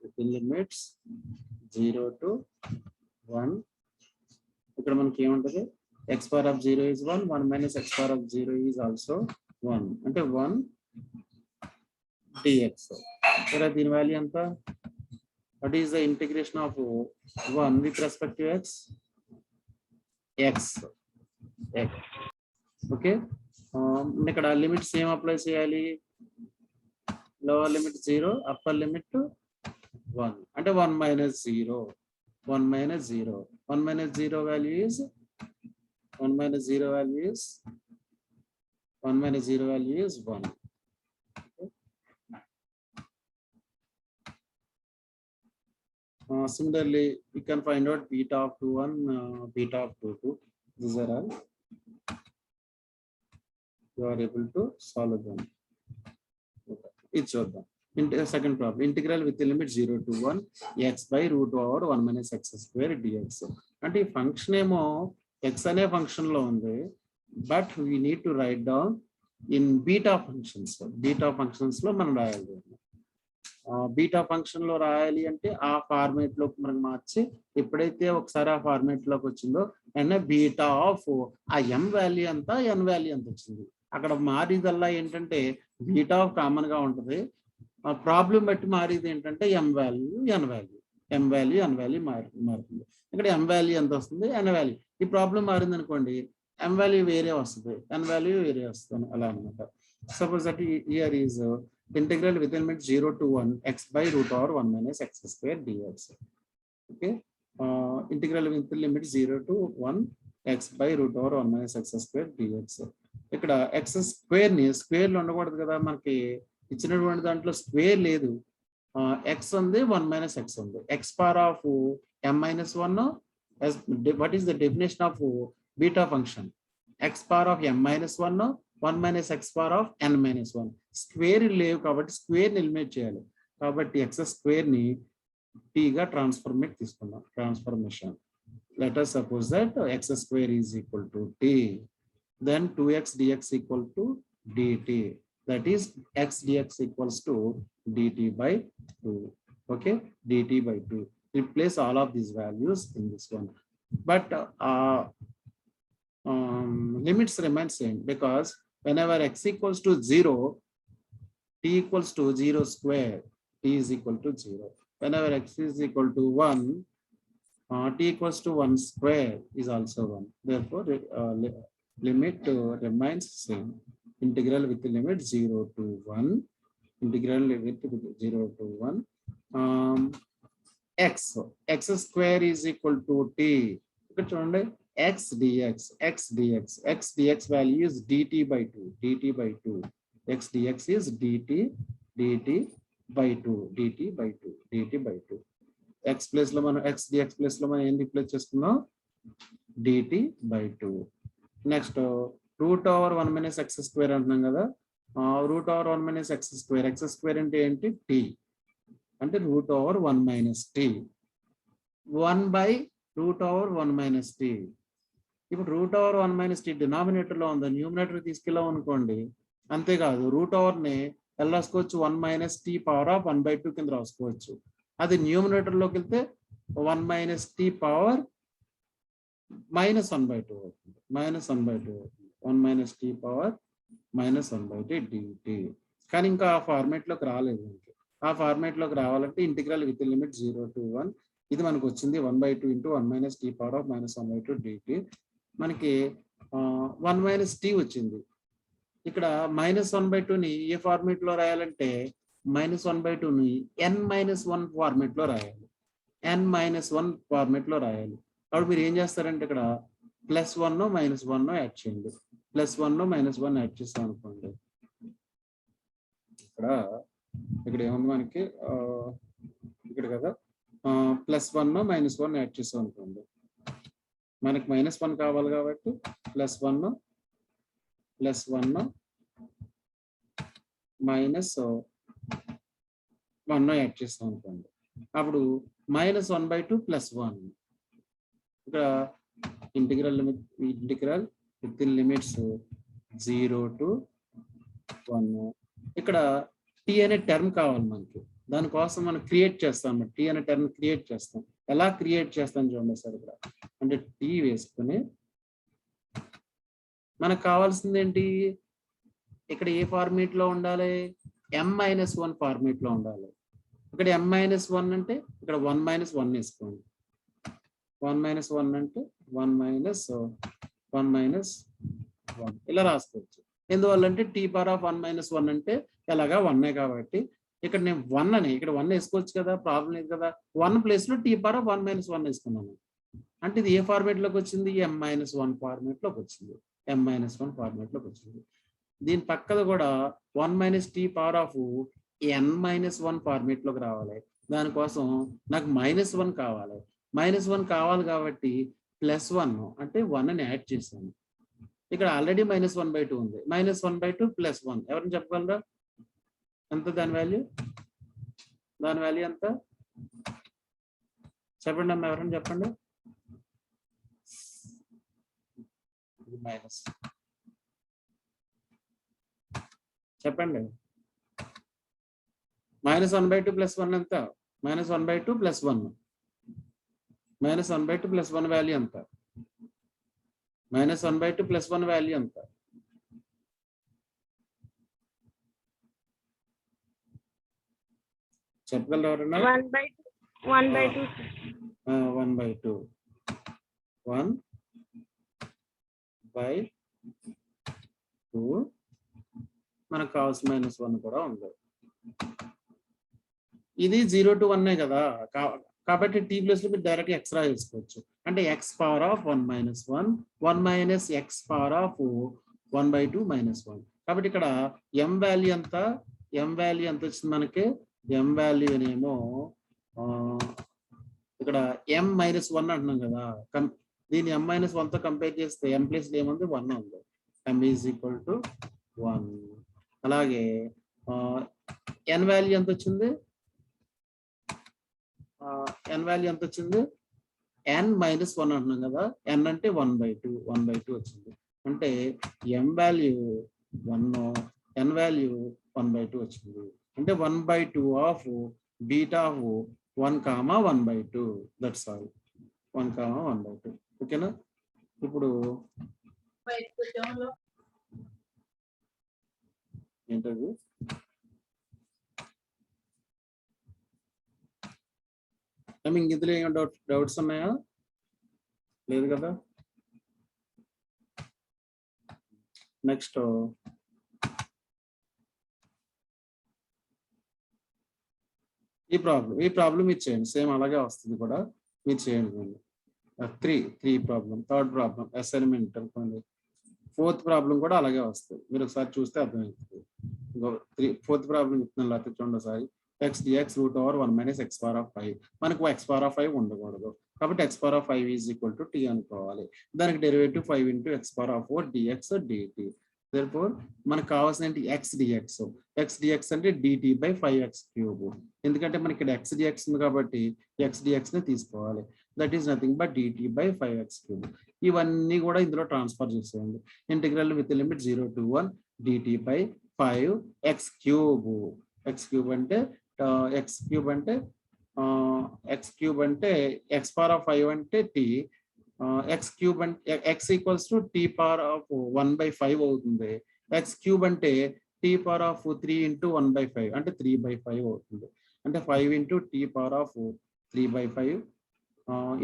within limits 0 to 1. ఇక్కడ మనకి ఏముంటది? X power of 0 is 1 1 minus x power of 0 is also 1 అంటే 1 dx. ఇక్కడ దీని value ఎంత? What is the integration of 1 with respect to x? X. Okay. ఇక్కడ limits ఏం apply చేయాలి? లోవర్ లిమిట్ 0 అప్పర్ లిమిట్ 1 అంటే 1 minus 0 1 minus 0 1 minus 0 value is 1 minus 0 value is 1 minus 0 value is 1. Similarly, we can find out beta of 21, beta of 22. These are all. You are able to solve them. Okay. It's over. Second problem. Integral with the limit 0 to 1 x by root over 1 minus x square dx. అంటే ఈ function ఏమో x అనే function లో ఉంది, but we need to right down in beta functions. Beta functions లో మనం రాయాలి. Beta function లో రాయాలి అంటే ఆ ఫార్మేట్ లోకి మనం మార్చి, ఎప్పుడైతే ఒకసారి ఆ ఫార్మేట్ లోకి వచ్చిందో అంటే బీటా ఆఫ్ ఆ ఎం వాల్యూ ఎంత ఎన్ వాల్యూ ఎంత వచ్చింది, అక్కడ మారేదల్లా ఏంటంటే బీటా ఆఫ్ కామన్ గా ఉంటుంది. ఆ ప్రాబ్లం బట్టి మారేది ఏంటంటే ఎం వాల్యూ ఎన్ వాల్యూ, ఎం వాల్యూ ఎన్ వాల్యూ మారుతుంది. ఇక్కడ ఎం వాల్యూ ఎంత వస్తుంది, ఎన్ వాల్యూ. ఈ ప్రాబ్లం మారింది అనుకోండి, ఎం వాల్యూ వేరే వస్తుంది, ఎన్ వాల్యూ వేరే వస్తుంది, అలా అనమాట. Suppose that here is integral with limit 0 to 1 x by root over 1 minus x square dx. Okay. Integral with limit 0 to 1 x by root over 1 minus x square dx. ఇక్కడ x square ని square లో ఉండకూడదు కదా, మనకి ఇచ్చినటువంటి దాంట్లో square లేదు. x ఉంది 1 minus x ఉంది. x power of m minus 1. What is the definition of beta function? x power of m minus 1 1 minus x power of n minus 1. Square లేవు కాబట్టి స్క్వేర్ ని ఎలిమినేట్ చేయాలి. కాబట్టి x స్క్వేర్ ని t గా తీసుకున్నాం. Transformation. Let us suppose that x square is equal to t. Then 2x dx equal to dt. That is x dx equals to dt by 2. Okay, dt by 2. Replace all of these values in this one. But limits remain same, because whenever x equals to 0, t equals to 0 square, t is equal to 0. Whenever x is equal to 1, t equals to 1 square is also 1. Therefore, limit remains same. Integral with the limit 0 to 1. Integral limit 0 to 1. X square is equal to t. X dx, x dx, x dx value is dt by 2, dt by 2. X dx is dt, dt by 2, dt by 2, dt by 2. X place lo మనం x dx place lo మనం ఏం replace చేసుకున్నాం, dt by 2. Next root over 1 minus x square అంటున్నాం కదా, root over 1 minus x square, x square అంటే ఏంటి, t అంటే root over 1 minus t, 1 by root over 1 minus t. ఇప్పుడు root over 1 minus t denominator లో ఉంది, numerator తీసుకెళ్ళాం అనుకోండి, అంతేకాదు రూట్ ఓవర్ ని ఎలా రాసుకోవచ్చు, 1 minus t పవర్ ఆఫ్ 1/2 కింద రాసుకోవచ్చు. అది న్యూమినేటర్ లోకి వెళ్తే 1 minus t పవర్ minus 1/2 అవుతుంది, minus 1/2 అవుతుంది. 1 minus t power minus 1/2 dt. కానీ ఇంకా ఆ ఫార్మేట్ లోకి రాలేదు. ఆ ఫార్మేట్ లోకి రావాలంటే ఇంటిగ్రల్ విత్ లిమిట్ 0 to 1 ఇది మనకు వచ్చింది 1/2 into 1 minus t power of minus 1/2 dt. మనకి 1 మైనస్ టీ వచ్చింది. ఇక్కడ -1/2ని ఏ ఫార్మేట్ లో రాయాలంటే -1/2ని n-1 ఫార్మేట్ లో రాయాలి. n-1 ఫార్మేట్ లో రాయాలి. అప్పుడు మీరు ఏం చేస్తారంటే ఇక్కడ +1 -1 యాడ్ చేయండి. +1 -1 యాడ్ చేస్తాం అనుకోండి. ఇక్కడ ఏముంది మనకి ఇక్కడ కదా +1 -1 యాడ్ చేస్తాం అనుకోండి. మనకి -1 కావాలి కాబట్టి +1 -1 యాడ్ చేస్తాం అనుకోండి. అప్పుడు -1/2 +1. ఇక్కడ integral with in limits 0 to 1. ఇక్కడ టీ అనే టర్మ్ కావాలి మనకి. దానికోసం మనం క్రియేట్ చేస్తాం అన్నమాట. టీ అనే టర్మ్ క్రియేట్ చేస్తాం. ఎలా క్రియేట్ చేస్తాం చూడండి సార్. ఇక్కడ అంటే టీ వేసుకుని మనకు కావాల్సింది ఏంటి, ఇక్కడ ఏ ఫార్మేట్ లో ఉండాలి, m-1 ఫార్మేట్ లో ఉండాలి. ఇక్కడ m-1 అంటే ఇక్కడ 1 - 1 వేసుకోండి. 1 - 1 అంటే 1 - 1 ఇలా రాసుకోవచ్చు. ఎందువల్ల అంటే టీ పవర్ ఆఫ్ 1 - 1 అంటే ఎలాగా 1 కాబట్టి ఇక్కడ నేను 1 అని ఇక్కడ 1 వేసుకోవచ్చు కదా, ప్రాబ్లం లేదు కదా. 1 ప్లేస్ లో టీ పవర్ ఆఫ్ 1 - 1 వేసుకున్నాను. అంటే ఇది ఏ ఫార్మేట్ లోకి వచ్చింది, m-1 ఫార్మేట్ లోకి వచ్చింది. m-1 ఫార్మేట్ లోకి వచ్చింది. దీని పక్కన కూడా 1 - tea power of n-1 format లోకి రావాలి. దానికోసం నాకు -1 కావాలి. -1 కావాలి కాబట్టి +1 అంటే 1 అని యాడ్ చేశాను. ఇక్కడ ఆల్రెడీ -1/2 ఉంది. -1/2 +1 ఎవరిని చెప్పగలరా ఎంత దాని వాల్యూ ఎంత చెప్పండి అమ్మా, ఎవరైనా చెప్పండి. మైనస్ చెప్పండి. -1/2 +1 ఎంత, -1/2 +1 -1/2 +1 వాల్యూ ఎంత, -1/2 +1 వాల్యూ ఎంత, చెప్పగలరు ఎవరన్నా? 1/2 1/2 1/2 మనకు కావాల్సిన -1 కూడా ఉంది. ఇది 0 to 1 కదా, కాబట్టి టీ ప్లేస్ లో మీరు డైరెక్ట్ ఎక్స్ రాసుకోవచ్చు. అంటే x power of 1 - 1 1 minus x power of 1/2 -1. కాబట్టి ఇక్కడ m వాల్యూ ఎంత వచ్చింది మనకి, m వాల్యూ ఏమో ఇక్కడ m-1 అంటున్నాం కదా. దీన్ని m-1 తో కంపేర్ చేస్తే m ప్లేస్ లో ఏముంది, 1 ఉంది. m = 1. అలాగే n వాల్యూ ఎంత వచ్చింది, n-1 అంటున్నాం కదా. n అంటే 1/2 వచ్చింది. అంటే m వాల్యూ 1, n వాల్యూ 1/2 వచ్చింది. అంటే 1/2 of beta of 1, 1/2. That's all. 1, 1/2. ఓకేనా. ఇప్పుడు ఏంటది, ఇందులో ఏం డౌట్స్ ఉన్నాయా, లేదు కదా. నెక్స్ట్ ఈ ప్రాబ్లం మీరు చేయండి. సేమ్ అలాగే వస్తుంది కూడా, మీరు చేయండి. 3 ప్రాబ్లం. థర్డ్ ప్రాబ్లం అసైన్మెంట్ అనుకోండి. 4th ప్రాబ్లం కూడా అలాగే వస్తుంది. మీరు ఒకసారి చూస్తే అర్థమవుతుంది. 4th ప్రాబ్లం చెప్తున్నాను, లేకపోతే చూడండి ఒకసారి. x dx √1 - x power of 5. మనకు x పవర్ ఆఫ్ 5 ఉండకూడదు కాబట్టి x పవర్ ఆఫ్ 5 = t అనుకోవాలి. దానికి derivative 5 × x power of 4 dx dt. therefore మనకు కావాల్సిన x dx అంటే dt/5x³. ఎందుకంటే మనకి ఇక్కడ x dx ఉంది కాబట్టి x dx ని తీసుకోవాలి. That is nothing but dt/5x³. ఇవన్నీ కూడా ఇందులో ట్రాన్స్ఫర్ చేసేయండి. Integral with limit 0 to 1 dt/5x³ x³ అంటే x³ అంటే x పవర్ ఆఫ్ 5 అంటే t, x³ అంటే x = t పవర్ ఆఫ్ 1/5 అవుతుంది. x³ అంటే t పవర్ ఆఫ్ 3 × 1/5 అంటే 3/5 అవుతుంది. అంటే 5 × t power of 3/5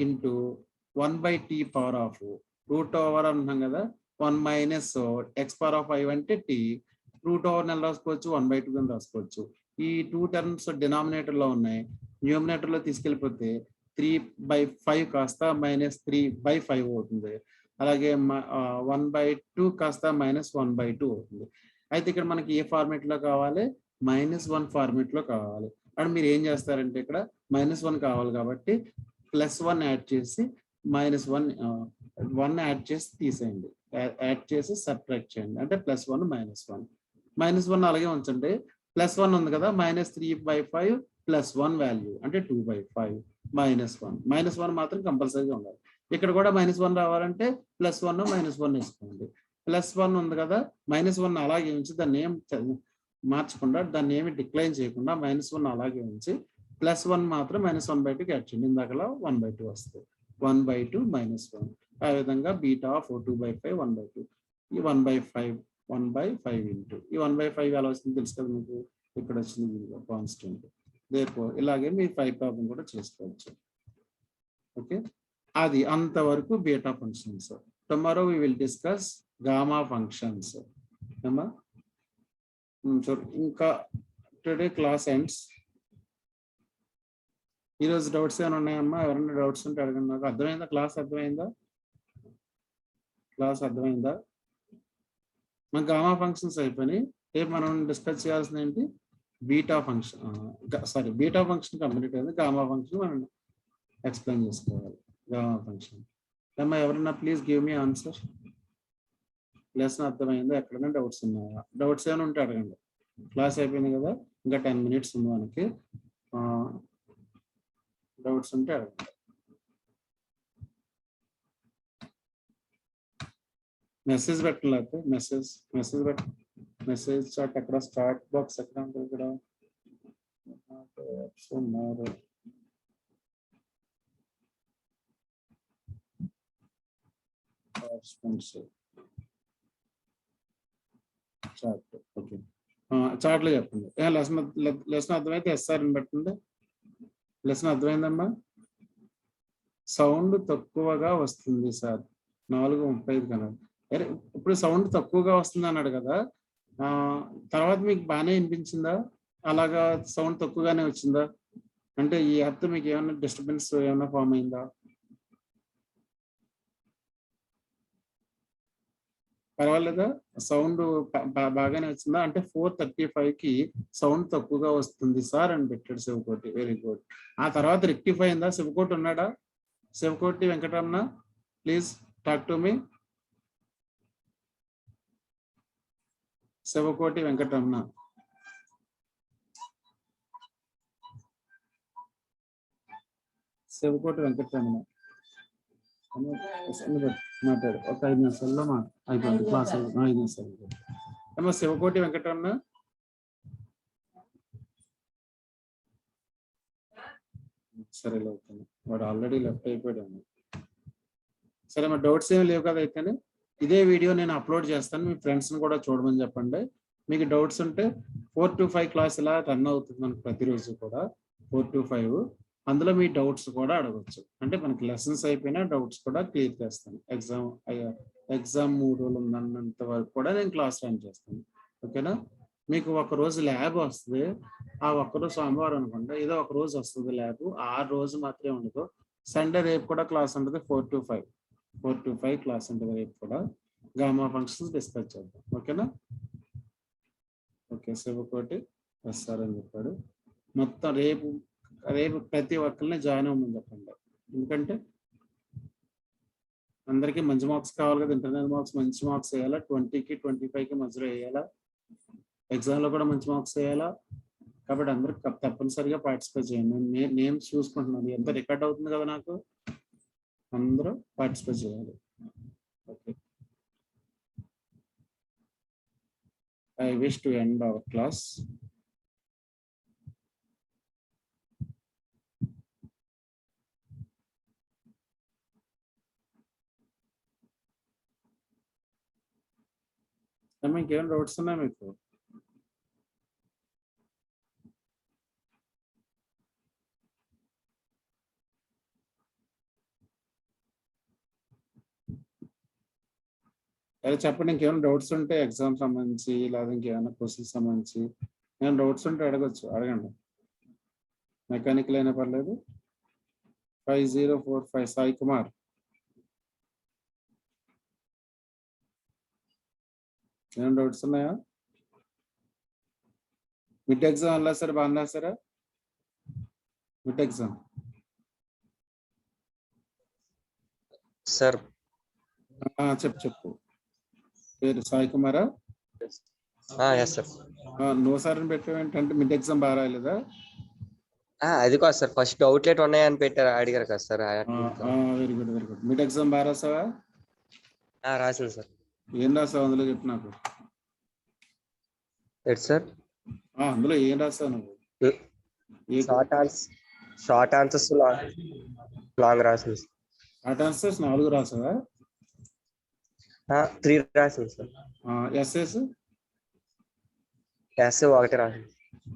into 1/t power of root over అంటున్నాం కదా 1 మైనస్ ఎక్స్ పవర్ ఆఫ్ 5 అంటే టీ రూట్ ఓవర్ నెల రాసుకోవచ్చు 1/2 అని రాసుకోవచ్చు. ఈ 2 టర్మ్స్ డినామినేటర్ లో ఉన్నాయి, న్యూమినేటర్ లో తీసుకెళ్ళిపోతే 3/5 కాస్త -3/5 అవుతుంది. అలాగే 1/2 కాస్త -1/2 అవుతుంది. అయితే ఇక్కడ మనకి ఏ ఫార్మేట్ లో కావాలి, -1 ఫార్మేట్ లో కావాలి. అండ్ మీరు ఏం చేస్తారంటే ఇక్కడ -1 కావాలి కాబట్టి +1 యాడ్ చేసి -1 యాడ్ చేసి తీసేయండి, యాడ్ చేసి సబ్ట్రాక్ట్ చేయండి, అంటే +1 -1 -1 అలాగే ఉంచండి. +1 ఉంది కదా -3/5 +1 వాల్యూ అంటే 2/5 -1 మాత్రం కంపల్సరీగా ఉండాలి. ఇక్కడ కూడా -1 రావాలంటే +1 -1 వేసుకోండి. +1 ఉంది కదా -1 అలాగే ఉంచి దాన్ని ఏం మార్చకుండా, దాన్ని ఏమి డిక్లైన్ చేయకుండా -1 అలాగే ఉంచి +1 మాత్రం -1/2 యాడ్ చేయండి. ఇందాకలా 1/2 వస్తుంది. 1/2 -1 ఆ విధంగా బీటా ఆఫ్ 2/5 1/2 ఈ 1/5 ఇంటూ ఈ 1/5 ఎలా వస్తుంది తెలుసు కదా మీకు, ఇక్కడ వచ్చింది కాన్స్టెంట్. దేర్ఫోర్ ఇలాగే మీ 5 ప్రాబ్లం కూడా చేసుకోవచ్చు. ఓకే, అది అంతవరకు beta functions. Tomorrow we will discuss gamma functions. ఇంకా టుడే క్లాస్ ఎండ్స్. ఈరోజు డౌట్స్ ఏమైనా ఉన్నాయమ్మా? ఎవరైనా డౌట్స్ ఉంటే అడగండి నాకు. అర్థమైందా క్లాస్? అర్థమైందా? మన గామా ఫంక్షన్స్ అయిపోయినాయి. రేపు మనం డిస్కస్ చేయాల్సింది ఏంటి, beta function. Beta function complete అయింది, గామా ఫంక్షన్ మనం ఎక్స్ప్లెయిన్ చేసుకోవాలి. గామా ఫంక్షన్ అమ్మా ఎవరైనా please give me answer. Lesson అర్థమైందా? ఎక్కడైనా డౌట్స్ ఉన్నాయా? డౌట్స్ ఏమైనా ఉంటే అడగండి. క్లాస్ అయిపోయింది కదా, ఇంకా 10 minutes ఉంది మనకి. డౌట్స్ ఉంటే అడగండి. మెసేజ్ పెట్టలేకపోతే మెసేజ్ చాట్ ఎక్కడ, స్టార్ట్ బాక్స్ ఎక్కడ ఉంటుంది? ఇక్కడ చాట్. ఓకే, చాట్లో చెప్పండి. లెసన్ అర్థమైతే ఎస్ఆర్ అని పెట్టండి. లెసన్ అర్థమైందమ్మా? సౌండ్ తక్కువగా వస్తుంది సార్, 4:35 కన్నా. అరే ఇప్పుడు సౌండ్ తక్కువగా వస్తుంది అన్నాడు కదా, తర్వాత మీకు బాగానే వినిపించిందా? అలాగా సౌండ్ తక్కువగానే వచ్చిందా? అంటే ఈ యాప్తో మీకు ఏమైనా డిస్టర్బెన్స్ ఏమైనా ఫామ్ అయిందా? పర్వాలేదా? సౌండ్ బాగానే వచ్చిందా? అంటే 4:35కి సౌండ్ తక్కువగా వస్తుంది సార్ అని పెట్టాడు శివకోటి. Very good. ఆ తర్వాత రెక్టిఫై అయిందా? శివకోటి ఉన్నాడా? Sivakoti Venkataramana, please talk to me. Sivakoti Venkataramana. మాట్లాడు, ఒక 5 నిమిషాల్లో అయిపోయింది క్లాస్. 5 నిమిషాలు ఏమో. శివకోటి వెంకటరమణ, సరే అవుతుంది, వాడు ఆల్రెడీ లెఫ్ట్ అయిపోయాడు. సరే మా డౌట్స్ ఏమి లేవు కదా అయితేనే. ఇదే వీడియో నేను అప్లోడ్ చేస్తాను, మీ ఫ్రెండ్స్ని కూడా చూడమని చెప్పండి. మీకు డౌట్స్ ఉంటే 4 to 5 క్లాస్ ఇలా రన్ అవుతుంది మనకు ప్రతిరోజు కూడా, 4 to 5. అందులో మీ డౌట్స్ కూడా అడగచ్చు. అంటే మనకి లెసన్స్ అయిపోయినా డౌట్స్ కూడా క్లియర్ చేస్తాను. ఎగ్జామ్ 3 రోజులు ఉన్నంత వరకు కూడా నేను క్లాస్ రన్ చేస్తాను. ఓకేనా? మీకు ఒక రోజు ల్యాబ్ వస్తుంది, ఆ ఒక్కరోజు సోమవారం అనుకుంటా, ఏదో ఒక రోజు వస్తుంది ల్యాబ్, ఆ రోజు మాత్రమే ఉండదు. సండే రేపు కూడా క్లాస్ ఉంటుంది, 4 to 5 క్లాస్ ఉంటుంది రేపు కూడా. గామా ఫంక్షన్స్ డిస్కస్ చేద్దాం. ఓకేనా? ఓకే, శివకోటి వస్తారని చెప్పాడు. మొత్తం రేపు ప్రతి ఒక్కరిని జాయిన్ అవ్వమని చెప్పండి. ఎందుకంటే అందరికీ మంచి మార్క్స్ కావాలి కదా, ఇంటర్నల్ మార్క్స్ మంచి మార్క్స్ వేయాలా, 20కి 25కి మధ్యలో వేయాలా, ఎగ్జామ్లో కూడా మంచి మార్క్స్ వేయాలా. కాబట్టి అందరూ తప్పనిసరిగా పార్టిసిపేట్ చేయండి. నేమ్స్ చూసుకుంటున్నాను, ఎంత రికార్డ్ అవుతుంది కదా నాకు. అందరూ పార్టిసిపేట్ చేయాలి. Okay, I wish to end our class. ఇంకేం డౌట్స్ ఉన్నాయి మీకు? అదే చెప్పండి, ఇంకేమైనా డౌట్స్ ఉంటే ఎగ్జామ్ సంబంధించి లేదా ఇంకేమైనా క్వశ్చన్స్ సంబంధించి ఏమైనా డౌట్స్ ఉంటే అడగచ్చు, అడగండి. మెకానికల్ అయినా పర్లేదు. 5045 సాయి కుమార్. ఏమైనా డౌట్స్ ఉన్నాయా? మిడ్ ఎగ్జామ్ ఎలా సార్, బాగా రాసారా మిడ్ ఎగ్జామ్? సార్ చెప్పు పేరు సాయి కుమారా? Yes sir. నో సార్ అని పెట్టావేంటంటే మిడ్ ఎగ్జామ్ బాగా రాయలేదా? అది కాదు సార్, ఫస్ట్ అవుట్లెట్ ఉన్నాయని పెట్టారు, అడిగారు కదా sir. Very good very good. Mid exam బాగా రాసావా? రాసింది సార్. ఏం రాసావు అందులో చెప్పు నాకు. At sir? అందులో ఏం రాసావు నువ్వు? షార్ట్ ఆన్సర్స్ లాంగ్ రాసింది. Short answers 4 రాసావా? 3 రాసింది సార్. ఎస్ఎస్? ఎస్ 1 రాసింది.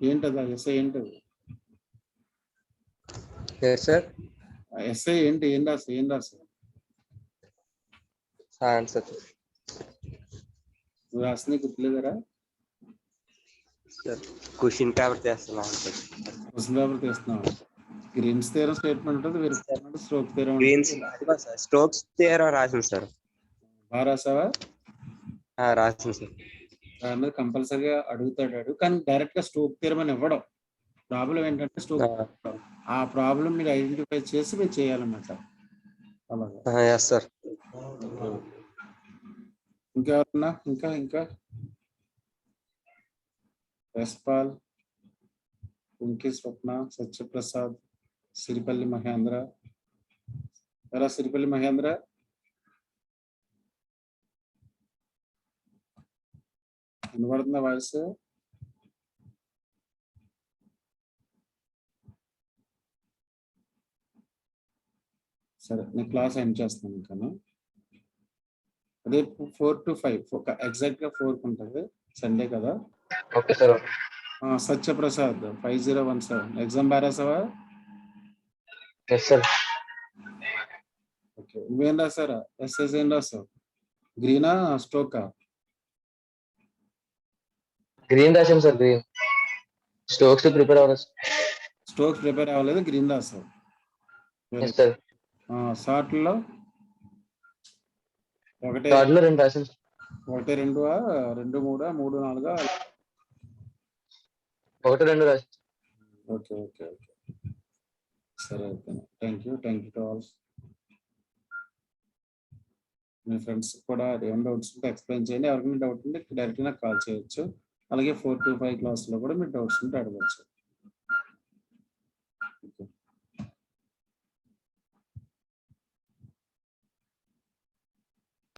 ఏంటది ఎస్ఐ? ఏంటది సార్? ఎస్ఐ ఏంటి? ఏం రాసావు? ఆన్సర్ నువ్వు రాసింది గుర్తులేదరా? సార్ క్వశ్చన్ పేపర్ చేస్తున్నాను. క్వశ్చన్ పేపర్ తీస్తున్నావు. గ్రీన్స్ థియరం స్టేట్మెంట్ ఉంటుంది, వేరే స్ట్రోక్ థియరం. స్ట్రోక్స్ థియరం రాసింది సార్. బాగా రాసావా? రాసింది సార్. దాని మీద కంపల్సరీగా అడుగుతాడు, కానీ డైరెక్ట్ గా స్ట్రోక్ థియరం అని ఇవ్వడం. ప్రాబ్లం ఏంటంటే స్ట్రోక్, ఆ ప్రాబ్లం మీరు ఐడెంటిఫై చేసి మీరు చేయాలన్నమాట. అలాగే ఎస్ సార్. ఇంకెవరన్నా? ఇంకా యశ్పాల్, కుంకి స్వప్న, సత్యప్రసాద్, సిరిపల్లి మహేంద్ర. ఎలా సిరిపల్లి మహేంద్ర? వినబడుతుందా వాయిస్? సరే, నేను క్లాస్ ఎండ్ చేస్తాను. ఇంకా అదే 4 to 5 ఎగ్జాక్ట్ గా 4 ఉంటుంది, సండే కదా. Okay sir. సత్యప్రసాద్ 5017 ఎగ్జామ్ బాగా రాసావా? Yes sir. ఓకే, నువ్వేం రాసారా? ఎస్ఎస్ ఏం రాసావు? గ్రీనా స్ట్రోకా? గ్రీన్ రాసాం సార్. గ్రీన్ స్ట్రోక్స్ ప్రిపేర్ అవ్వాలి. స్ట్రోక్స్ ప్రిపేర్ అవ్వలేదు, గ్రీన్ రాసావు. షార్ట్లో 1 2 రాసాం. 1 2 2 3 3 4 1 2 రాసాం. ఓకే. సరే అయితే thank you to all. Me friends కూడా ఏం డౌట్స్ ఉంటే ఎక్స్ప్లెయిన్ చేయండి. ఎవరికైనా డౌట్ ఉంటే డైరెక్ట్ నాకు కాల్ చేయొచ్చు. అలాగే 4 to 5 క్లాస్లో కూడా మీరు డౌట్స్ ఉంటే అడగచ్చు. ఓకే.